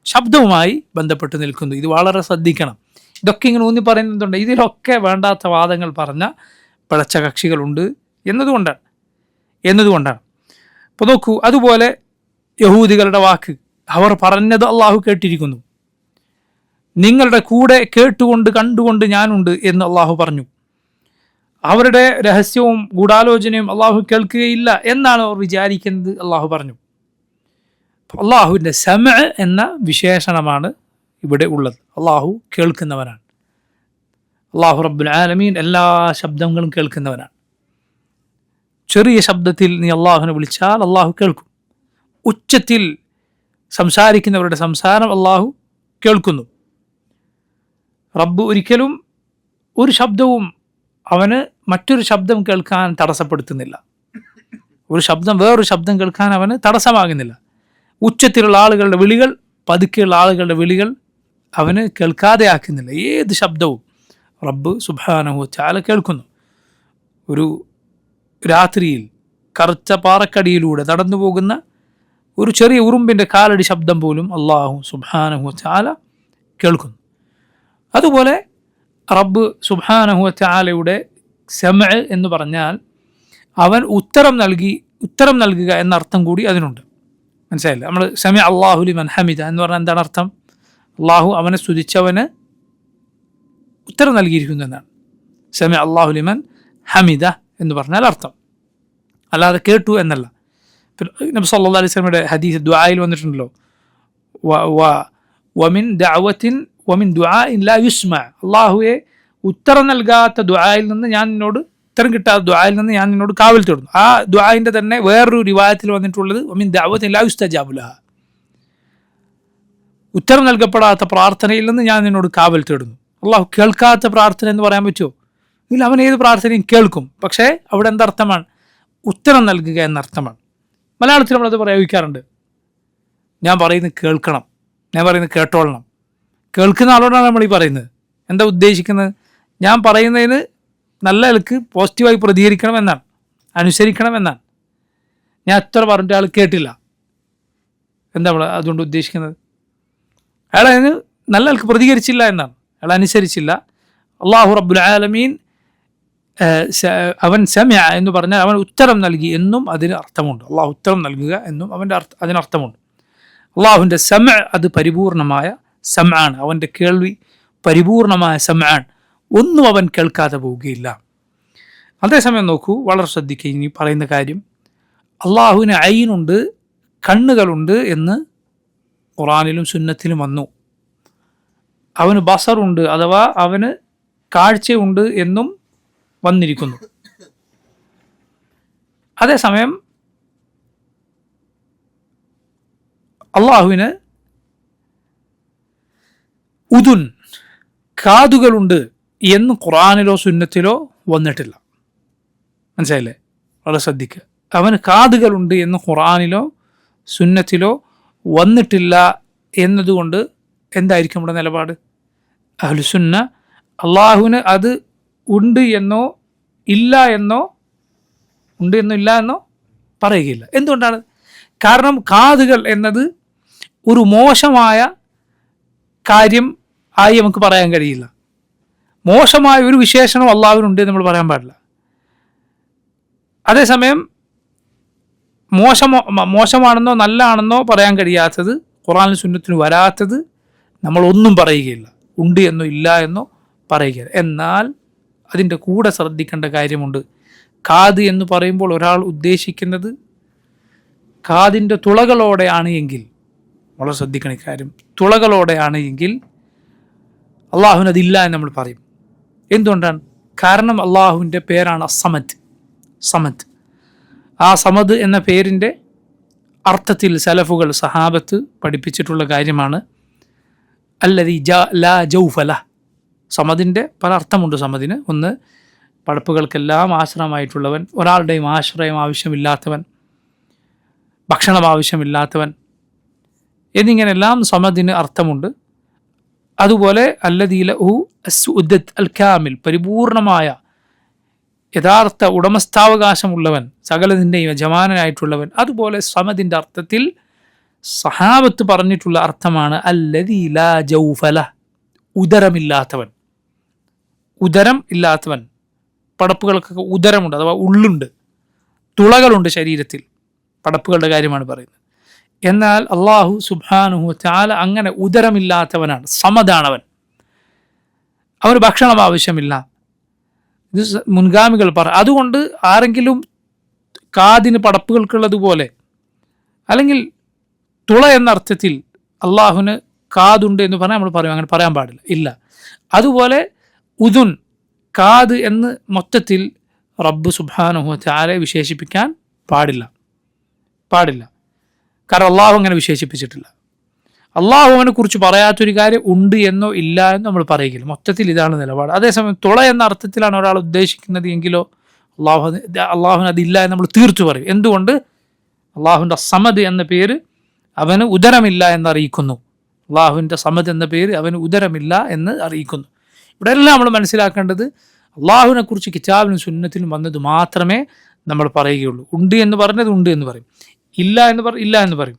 ശബ്ദവുമായി ബന്ധപ്പെട്ട് നിൽക്കുന്നു. ഇത് വളരെ ശ്രദ്ധിക്കണം. ഇതൊക്കെ ഇങ്ങനെ ഊന്നി പറയുന്നതുണ്ട്, ഇതിലൊക്കെ വേണ്ടാത്ത വാദങ്ങൾ പറഞ്ഞ പിഴച്ച കക്ഷികളുണ്ട് എന്നതുകൊണ്ടാണ്. അപ്പോൾ നോക്കൂ, അതുപോലെ യഹൂദികളുടെ വാക്ക്, അവർ പറഞ്ഞത് അള്ളാഹു കേട്ടിരിക്കുന്നു. നിങ്ങളുടെ കൂടെ കേട്ടുകൊണ്ട് കണ്ടുകൊണ്ട് ഞാനുണ്ട് എന്ന് അള്ളാഹു പറഞ്ഞു. അവരുടെ രഹസ്യവും ഗൂഢാലോചനയും അള്ളാഹു കേൾക്കുകയില്ല എന്നാണ് അവർ വിചാരിക്കുന്നത്, അള്ളാഹു പറഞ്ഞു. അള്ളാഹുവിൻ്റെ സമഅ എന്ന വിശേഷണമാണ് ഇവിടെ ഉള്ളത്. അള്ളാഹു കേൾക്കുന്നവനാണ്. അള്ളാഹു റബ്ബുൽ ആലമീൻ എല്ലാ ശബ്ദങ്ങളും കേൾക്കുന്നവനാണ്. ചെറിയ ശബ്ദത്തിൽ നീ അള്ളാഹുവിനെ വിളിച്ചാൽ അള്ളാഹു കേൾക്കും. ഉച്ചത്തിൽ സംസാരിക്കുന്നവരുടെ സംസാരം അള്ളാഹു കേൾക്കുന്നു. റബ്ബ് ഒരിക്കലും ഒരു ശബ്ദവും അവന് മറ്റൊരു ശബ്ദം കേൾക്കാൻ തടസ്സപ്പെടുത്തുന്നില്ല. ഒരു ശബ്ദം വേറൊരു ശബ്ദം കേൾക്കാൻ അവന് തടസ്സമാകുന്നില്ല. ഉച്ചത്തിലുള്ള ആളുകളുടെ വിളികൾ, പതുക്കെയുള്ള ആളുകളുടെ വിളികൾ അവന് കേൾക്കാതെ ആക്കുന്നില്ല. ഏത് ശബ്ദവും റബ്ബ് സുബ്ഹാനഹു വതആല കേൾക്കുന്നു. ഒരു രാത്രിയിൽ കറുത്ത പാറക്കടിയിലൂടെ നടന്നു പോകുന്ന ഒരു ചെറിയ ഉറുമ്പിൻ്റെ കാലടി ശബ്ദം പോലും അള്ളാഹു സുബ്ഹാനഹു വതആല കേൾക്കുന്നു. അതുപോലെ റബ്ബ് സുബ്ഹാനഹു വതആലയുടെ സമഅ എന്ന് പറഞ്ഞാൽ അവൻ ഉത്തരം നൽകുക എന്ന അർത്ഥം കൂടി അതിനുണ്ട്. മനസ്സിലായില്ല? നമ്മൾ സമഅ അല്ലാഹു ലിമൻ ഹമിദ എന്ന് പറഞ്ഞാൽ എന്താണ് അർത്ഥം? അള്ളാഹു അവനെ സ്തുതിച്ചവന് ഉത്തരം നൽകിയിരിക്കുന്നു എന്നാണ് സമഅ അല്ലാഹു ലിമൻ ഹമിദ എന്ന് പറഞ്ഞാൽ അർത്ഥം. അല്ലാതെ കേട്ടു എന്നല്ല. നബി സല്ലല്ലാഹു അലൈഹി വസല്ലമയുടെ ഹദീസ് ദുആയിൽ വന്നിട്ടുണ്ടല്ലോ, വമിൻ ദഅവത്തിൻ വമിൻ ദുആഇൻ ലാ യുസ്മഅ, അള്ളാഹുവെ ഉത്തരം നൽകാത്ത ദുആയിൽ നിന്ന് ഞാൻ നിന്നോട്, ഉത്തരം കിട്ടാത്ത ദുആയിൽ നിന്ന് ഞാൻ നിന്നോട് കാവൽ തേടുന്നു. ആ ദുആഇൻ്റെ തന്നെ വേറൊരു റിവായത്തിൽ വന്നിട്ടുള്ളത് വമിൻ ദഅവത്തിൻ ലാ യുസ്തജാബു ലഹാ, ഉത്തരം നൽകപ്പെടാത്ത പ്രാർത്ഥനയിൽ നിന്ന് ഞാൻ നിന്നോട് കാവൽ തേടുന്നു. അള്ളാഹു കേൾക്കാത്ത പ്രാർത്ഥന എന്ന് പറയാൻ പറ്റുമോ? ഇല്ല, അവൻ ഏത് പ്രാർത്ഥനയും കേൾക്കും. പക്ഷേ അവിടെ എന്തർത്ഥമാണ്? ഉത്തരം നൽകുക എന്നർത്ഥമാണ്. മലയാളത്തിൽ നമ്മളത് പ്രയോഗിക്കാറുണ്ട്. ഞാൻ പറയുന്നത് കേൾക്കണം, ഞാൻ പറയുന്നത് കേട്ടോളണം. കേൾക്കുന്ന ആളോടാണ് നമ്മൾ ഈ പറയുന്നത്. എന്താ ഉദ്ദേശിക്കുന്നത്? ഞാൻ പറയുന്നതിന് നല്ല നിലക്ക് പോസിറ്റീവായി പ്രതികരിക്കണം എന്നാണ്, അനുസരിക്കണം എന്നാണ്. ഞാൻ എത്ര പറഞ്ഞിട്ട് ആൾ കേട്ടില്ല, എന്താ നമ്മൾ അതുകൊണ്ട് ഉദ്ദേശിക്കുന്നത്? അയാൾ അതിന് നല്ല നിലക്ക് പ്രതികരിച്ചില്ല എന്നാണ്, അയാൾ അനുസരിച്ചില്ല. അള്ളാഹു റബ്ബുൽ ആലമീൻ അവൻ സമഅ എന്ന് പറഞ്ഞാൽ അവൻ ഉത്തരം നൽകി എന്നും അതിന് അർത്ഥമുണ്ട്. അള്ളാഹു ഉത്തരം നൽകുക എന്നും അതിനർത്ഥമുണ്ട്. അള്ളാഹുവിൻ്റെ സമഅ അത് പരിപൂർണമായ സമഅാണ്, അവൻ്റെ കേൾവി പരിപൂർണമായ സമഅാണ്. ഒന്നും അവൻ കേൾക്കാതെ പോവുകയില്ല. അതേസമയം നോക്കൂ, വളരെ ശ്രദ്ധിക്കുക ഇനി പറയുന്ന കാര്യം. അള്ളാഹുവിന് ഐനുണ്ട്, കണ്ണുകളുണ്ട് എന്ന് ഖുർആനിലും സുന്നത്തിലും വന്നു. അവന് ബസറുണ്ട് അഥവാ അവന് കാഴ്ചയുണ്ട് എന്നും വന്നിരിക്കുന്നു. അതേസമയം അള്ളാഹുവിന് ഉദുൻ, കാതുകളുണ്ട് എന്ന് ഖുർആനിലോ സുന്നത്തിലോ വന്നിട്ടില്ല. മനസ്സിലായില്ലേ? വളരെ ശ്രദ്ധിക്കുക. അവന് കാതുകളുണ്ട് എന്ന് ഖുർആനിലോ സുന്നത്തിലോ വന്നിട്ടില്ല എന്നതുകൊണ്ട് എന്തായിരിക്കും നമ്മുടെ നിലപാട്? അഹ്ലുസുന്ന അള്ളാഹുവിന് അത് ഉണ്ട് എന്നോ ഇല്ല എന്നോ പറയുകയില്ല. എന്തുകൊണ്ടാണ്? കാരണം കാതുകൾ എന്നത് ഒരു മോശമായ കാര്യം ആയി നമുക്ക് പറയാൻ കഴിയില്ല. മോശമായ ഒരു വിശേഷണം അള്ളാഹുവിനുണ്ട് എന്ന് നമ്മൾ പറയാൻ പാടില്ല. അതേസമയം മോശമാണെന്നോ നല്ലതാണെന്നോ പറയാൻ കഴിയാത്തത്, ഖുർആനിലും സുന്നത്തിലും വരാത്തത് നമ്മളൊന്നും പറയുകയില്ല. ഉണ്ട് എന്നോ ഇല്ല എന്നോ പറയുകയില്ല. എന്നാൽ അതിൻ്റെ കൂടെ ശ്രദ്ധിക്കേണ്ട കാര്യമുണ്ട്. കാത് എന്ന് പറയുമ്പോൾ ഒരാൾ ഉദ്ദേശിക്കുന്നത് കാതിൻ്റെ തുളകളോടെയാണ് എങ്കിൽ, വളരെ ശ്രദ്ധിക്കണം ഇക്കാര്യം, തുളകളോടെയാണ് എങ്കിൽ അള്ളാഹുവിന് അതില്ല എന്ന് നമ്മൾ പറയും. എന്തുകൊണ്ടാണ്? കാരണം അള്ളാഹുവിൻ്റെ പേരാണ് സമദ്. ആ സമദ് എന്ന പേരിൻ്റെ അർത്ഥത്തിൽ സലഫുകൾ, സഹാബത്ത് പഠിപ്പിച്ചിട്ടുള്ള കാര്യമാണ് അല്ലദീ ലാ ജൗഫ ലഹ്. സമദിൻ്റെ പല അർത്ഥമുണ്ട്. സമദിന് ഒന്ന്, പടപ്പുകൾക്കെല്ലാം ആശ്രയമായിട്ടുള്ളവൻ, ഒരാളുടെയും ആശ്രയം ആവശ്യമില്ലാത്തവൻ, ഭക്ഷണം ആവശ്യമില്ലാത്തവൻ എന്നിങ്ങനെല്ലാം സമദിന് അർത്ഥമുണ്ട്. അതുപോലെ അല്ലദീ ലഹു അസ്ഉദത്ത് അൽ കാമിൽ, പരിപൂർണമായ യഥാർത്ഥ ഉടമസ്ഥാവകാശമുള്ളവൻ, സകലതിൻ്റെയും യജമാനനായിട്ടുള്ളവൻ. അതുപോലെ സമദിൻ്റെ അർത്ഥത്തിൽ സഹാബത്ത് പറഞ്ഞിട്ടുള്ള അർത്ഥമാണ് അല്ലദീ ലാ ജൗഫ ലഹ്, ഉദരമില്ലാത്തവൻ. ഉദരം ഇല്ലാത്തവൻ. പടപ്പുകൾക്കൊക്കെ ഉദരമുണ്ട് അഥവാ ഉള്ളുണ്ട്, തുളകളുണ്ട് ശരീരത്തിൽ. പടപ്പുകളുടെ കാര്യമാണ് പറയുന്നത്. എന്നാൽ അള്ളാഹു സുബ്ഹാനഹു വതആല അങ്ങനെ ഉദരമില്ലാത്തവനാണ്, സമദാണവൻ. അവന് ഭക്ഷണം ആവശ്യമില്ല. ഇത് മുൻഗാമികൾ അതുകൊണ്ട് ആരെങ്കിലും കാതിന് പടപ്പുകൾക്കുള്ളതുപോലെ, അല്ലെങ്കിൽ തുള എന്ന അർത്ഥത്തിൽ അള്ളാഹുവിന് കാതുണ്ട് എന്ന് പറഞ്ഞാൽ നമ്മൾ പറയും, അങ്ങനെ പറയാൻ പാടില്ല, ഇല്ല. അതുപോലെ ഉദുൻ, കാത് എന്ന് മൊത്തത്തിൽ റബ്ബ് സുബ്ഹാനഹു വതആല വിശേഷിപ്പിക്കാൻ പാടില്ല. കാരണം അള്ളാഹു അങ്ങനെ വിശേഷിപ്പിച്ചിട്ടില്ല. അള്ളാഹു അവനെ കുറിച്ച് പറയാത്തൊരു കാര്യം ഉണ്ട് എന്നോ ഇല്ല എന്നോ നമ്മൾ പറയുകയില്ല. മൊത്തത്തിൽ ഇതാണ് നിലപാട്. അതേസമയം തുള എന്ന അർത്ഥത്തിലാണ് ഒരാൾ ഉദ്ദേശിക്കുന്നത് എങ്കിലോ അള്ളാഹുവിന് അതില്ല എന്ന് നമ്മൾ തീർത്തു പറയും. എന്തുകൊണ്ട്? അള്ളാഹുവിൻ്റെ സമദ് എന്ന പേര് അവന് ഉദരമില്ല എന്നറിയിക്കുന്നു. അള്ളാഹുവിൻ്റെ സമദ് എന്ന പേര് അവന് ഉദരമില്ല എന്ന് അറിയിക്കുന്നു. ഇവിടെ എല്ലാം നമ്മൾ മനസ്സിലാക്കേണ്ടത് അള്ളാഹുവിനെ കുറിച്ച് കിതാബിലും സുന്നത്തിലും വന്നത് മാത്രമേ നമ്മൾ പറയുകയുള്ളൂ. ഉണ്ട് എന്ന് പറഞ്ഞത് ഉണ്ട് എന്ന് പറയും, ഇല്ല എന്ന് പറയും.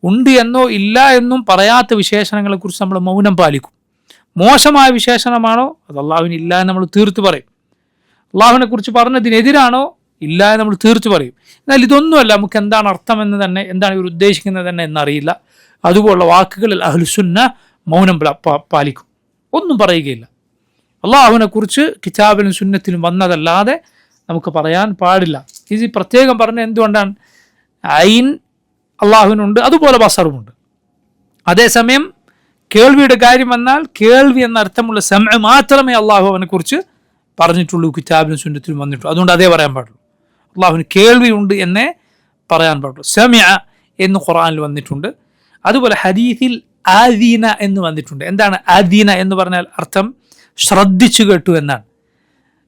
ഉണ്ട് എന്നോ ഇല്ല എന്നും പറയാത്ത വിശേഷണങ്ങളെക്കുറിച്ച് നമ്മൾ മൗനം പാലിക്കും. മോശമായ വിശേഷണമാണോ അത് അള്ളാഹുവിന് ഇല്ല എന്ന് നമ്മൾ തീർത്ത് പറയും. അള്ളാഹുവിനെ കുറിച്ച് പറഞ്ഞതിനെതിരാണോ ഇല്ല എന്ന് നമ്മൾ തീർത്ത് പറയും. എന്നാൽ ഇതൊന്നുമല്ല, നമുക്ക് എന്താണ് അർത്ഥം എന്ന് തന്നെ, എന്താണ് ഇവർ ഉദ്ദേശിക്കുന്നത് തന്നെ എന്നറിയില്ല. അതുപോലുള്ള വാക്കുകളിൽ അഹ്ലുസുന്ന മൗനം പാലിക്കും, ഒന്നും പറയുകയില്ല. അള്ളാഹുവിനെ കുറിച്ച് കിതാബിലും സുന്നത്തിലും വന്നതല്ലാതെ നമുക്ക് പറയാൻ പാടില്ല. ഇത് പ്രത്യേകം പറഞ്ഞ എന്തുകൊണ്ടാണ്? ഐൻ അള്ളാഹുവിനുണ്ട്, അതുപോലെ ബസറുമുണ്ട്. അതേസമയം കേൾവിയുടെ കാര്യം വന്നാൽ കേൾവി എന്ന അർത്ഥമുള്ള സമഅ മാത്രമേ അള്ളാഹു അവനെ കുറിച്ച് പറഞ്ഞിട്ടുള്ളൂ, കിതാബിലും സുന്നത്തിലും വന്നിട്ടുള്ളൂ. അതുകൊണ്ട് അതേ പറയാൻ പാടുള്ളൂ. അള്ളാഹുവിന് കേൾവിയുണ്ട് എന്നേ പറയാൻ പാടുള്ളൂ. സമഅ എന്ന് ഖുർആനിൽ വന്നിട്ടുണ്ട്. അതുപോലെ ഹദീസിൽ ആദീന എന്ന് വന്നിട്ടുണ്ട്. എന്താണ് ആദീന എന്ന് പറഞ്ഞാൽ? അർത്ഥം ശ്രദ്ധിച്ചു കേട്ടു എന്നാണ്.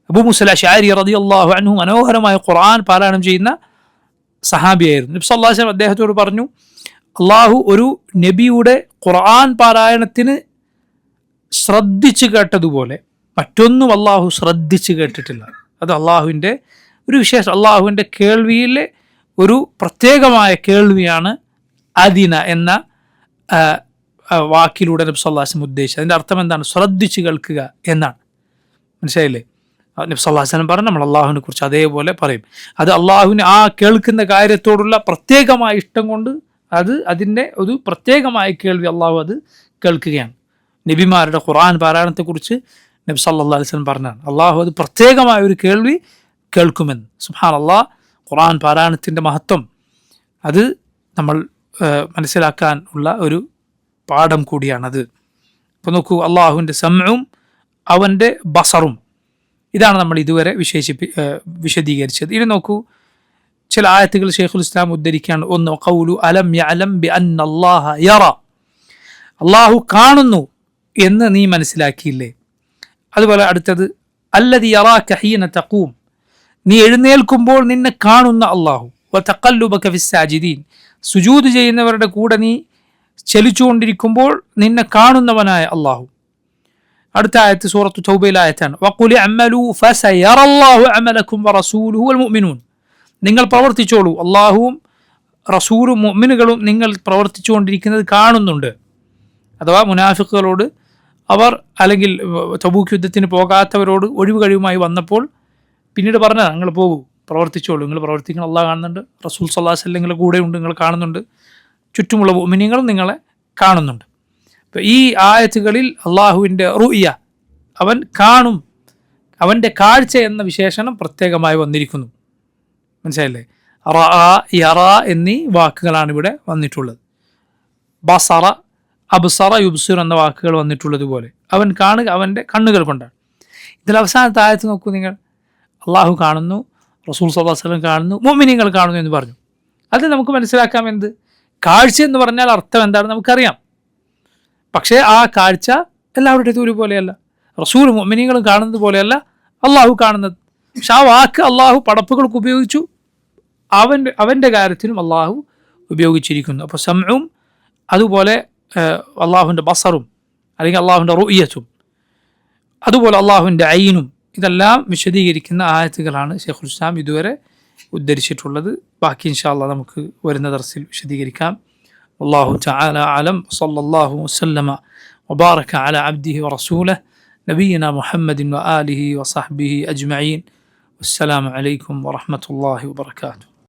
അബൂ മൂസ അശ്അരി റളിയല്ലാഹു അൻഹു മനോഹരമായ ഖുർആൻ പാരായണം ചെയ്യുന്ന സഹാബിയായിരുന്നു. നബി സല്ലല്ലാഹു അലൈഹി വസല്ലം അദ്ദേഹത്തോട് പറഞ്ഞു, അള്ളാഹു ഒരു നബിയുടെ ഖുർആൻ പാരായണത്തിന് ശ്രദ്ധിച്ചു കേട്ടതുപോലെ മറ്റൊന്നും അള്ളാഹു ശ്രദ്ധിച്ചു കേട്ടിട്ടില്ല. അത് അള്ളാഹുവിൻ്റെ ഒരു വിശേഷം, അള്ളാഹുവിൻ്റെ കേൾവിയിലെ ഒരു പ്രത്യേകമായ കേൾവിയാണ് അദിന എന്ന വാക്കിലൂടെ നബി സല്ലല്ലാഹു അലൈഹി വസല്ലം ഉദ്ദേശിച്ചത്. അതിൻ്റെ അർത്ഥം എന്താണ്? ശ്രദ്ധിച്ചു കേൾക്കുക എന്നാണ്. മനസ്സിലായില്ലേ? നബി സല്ലല്ലാഹു അലൈഹി വസല്ലം പറഞ്ഞു, നമ്മൾ അള്ളാഹുവിനെ കുറിച്ച് അതേപോലെ പറയും. അത് അള്ളാഹുവിന് ആ കേൾക്കുന്ന കാര്യത്തോടുള്ള പ്രത്യേകമായ ഇഷ്ടം കൊണ്ട് അതിൻ്റെ ഒരു പ്രത്യേകമായ കേൾവി അള്ളാഹു അത് കേൾക്കുകയാണ്. നബിമാരുടെ ഖുർആൻ പാരായണത്തെക്കുറിച്ച് നബി സല്ലല്ലാഹു അലൈഹി വസല്ലം പറഞ്ഞാണ്, അള്ളാഹു അത് പ്രത്യേകമായ ഒരു കേൾവി കേൾക്കുമെന്ന്. സുബ്ഹാനല്ലാഹ്, ഖുർആൻ പാരായണത്തിൻ്റെ മഹത്വം അത് നമ്മൾ മനസ്സിലാക്കാൻ ഉള്ള ഒരു പാഠം കൂടിയാണത്. ഇപ്പോൾ നോക്കൂ, അള്ളാഹുവിൻ്റെ സമഉം അവൻ്റെ ബസറും, ഇതാണ് നമ്മൾ ഇതുവരെ വിശദീകരിച്ചത്. ഇനി നോക്കൂ, ചില ആയത്തുകൾ ശൈഖുൽ ഇസ്ലാം ഉദ്ധരിക്കുകയാണ്. ഒന്ന്, ഖൗലു അലം യഅലം ബിഅന്നല്ലാഹ യറ, അള്ളാഹു കാണുന്നു എന്ന് നീ മനസ്സിലാക്കിയില്ലേ. അതുപോലെ അടുത്തത്, അല്ലദി യറാക ഹീന തഖൂം, നീ എഴുന്നേൽക്കുമ്പോൾ നിന്നെ കാണുന്ന അള്ളാഹു. വതഖല്ലുബക ഫിസ്സാജിദീൻ, സുജൂദ് ചെയ്യുന്നവരുടെ കൂടെ നീ ചലിച്ചുകൊണ്ടിരിക്കുമ്പോൾ നിന്നെ കാണുന്നവനായ അള്ളാഹു. അടുത്ത ആയത്ത് സൂറത്തു തൗബയിലെ ആയത്താണ്. വഖുൽ അഅമലു ഫസയറല്ലാഹു അമലക്കും വറസൂലുഹു വൽമുഅ്മിനൂൻ, നിങ്ങൾ പ്രവർത്തിച്ചോളൂ, അള്ളാഹുവും റസൂലും മുഅ്മിനുകളും നിങ്ങൾ പ്രവർത്തിച്ചുകൊണ്ടിരിക്കുന്നത് കാണുന്നുണ്ട്. അഥവാ മുനാഫിക്കുകളോട് അവർ, അല്ലെങ്കിൽ തബൂക്ക് യുദ്ധത്തിന് പോകാത്തവരോട് ഒഴിവ് കഴിവുമായി വന്നപ്പോൾ പിന്നീട് പറഞ്ഞതാണ്, നിങ്ങൾ പോകൂ, പ്രവർത്തിച്ചോളൂ, നിങ്ങൾ പ്രവർത്തിക്കണം, അള്ളാഹ് കാണുന്നുണ്ട്, റസൂൽ സല്ലല്ലാഹു അലൈഹി വസല്ലം നിങ്ങളുടെ കൂടെയുണ്ട്, നിങ്ങൾ കാണുന്നുണ്ട്, ചുറ്റുമുള്ള മുഅ്മിനീങ്ങളും നിങ്ങളെ കാണുന്നുണ്ട്. അപ്പോൾ ഈ ആയത്തുകളിൽ അള്ളാഹുവിൻ്റെ റുഇയ, അവൻ കാണും, അവൻ്റെ കാഴ്ച എന്ന വിശേഷണം പ്രത്യേകമായി വന്നിരിക്കുന്നു. മനസ്സിലായില്ലേ? റഅ, യറ എന്നീ വാക്കുകളാണ് ഇവിടെ വന്നിട്ടുള്ളത്. ബസറ, അബ്സറ, യുബ്സിർ എന്ന വാക്കുകൾ വന്നിട്ടുള്ളതുപോലെ അവൻ കാണുക അവൻ്റെ കണ്ണുകൾ കൊണ്ടാണ്. ഇതിൽ അവസാനത്തെ ആയത്ത് നോക്കൂ നിങ്ങൾ, അള്ളാഹു കാണുന്നു, റസൂൽ സല്ലല്ലാഹു അലൈഹി വസല്ലം കാണുന്നു, മുഅ്മിനീങ്ങൾ കാണുന്നു എന്ന് പറഞ്ഞു. അത് നമുക്ക് മനസ്സിലാക്കാം എന്ത്? കാഴ്ച എന്ന് പറഞ്ഞാൽ അർത്ഥം എന്താണെന്ന് നമുക്കറിയാം. പക്ഷേ ആ കാഴ്ച എല്ലാവരുടെയും ഒരുപോലെയല്ല. റസൂൽ മുഅ്മിനീങ്ങളും കാണുന്നത് പോലെയല്ല അള്ളാഹു കാണുന്നത്. പക്ഷെ ആ വാക്ക് അള്ളാഹു പടപ്പുകൾക്ക് ഉപയോഗിച്ചു, അവൻ്റെ കാര്യത്തിനും അള്ളാഹു ഉപയോഗിച്ചിരിക്കുന്നു. അപ്പോൾ സമഉം അതുപോലെ അള്ളാഹുവിൻ്റെ ബസറും, അല്ലെങ്കിൽ അള്ളാഹുവിൻ്റെ റുഇയത്തും, അതുപോലെ അള്ളാഹുവിൻ്റെ ഐനും, ഇതെല്ലാം വിശദീകരിക്കുന്ന ആയത്തുകളാണ് ശൈഖുൽ ഇസ്ലാം ഇതുവരെ ഉദ്ധരിച്ചിട്ടുള്ളത്. ബാക്കി ഇൻഷാ അല്ലാഹ് നമുക്ക് വരുന്ന ദർസിൽ വിശദീകരിക്കാം. വല്ലാഹു തആല അലം. സല്ലല്ലാഹു വസല്ലമ വബാറക അലാ അബ്ദിഹി വറസൂലിഹി നബിയിന മുഹമ്മദിൻ വആലിഹി വസഹ്ബിഹി അജ്മഈൻ. വസ്സലാമു അലൈക്കും വറഹ്മത്തുള്ളാഹി വബറകാതുഹു.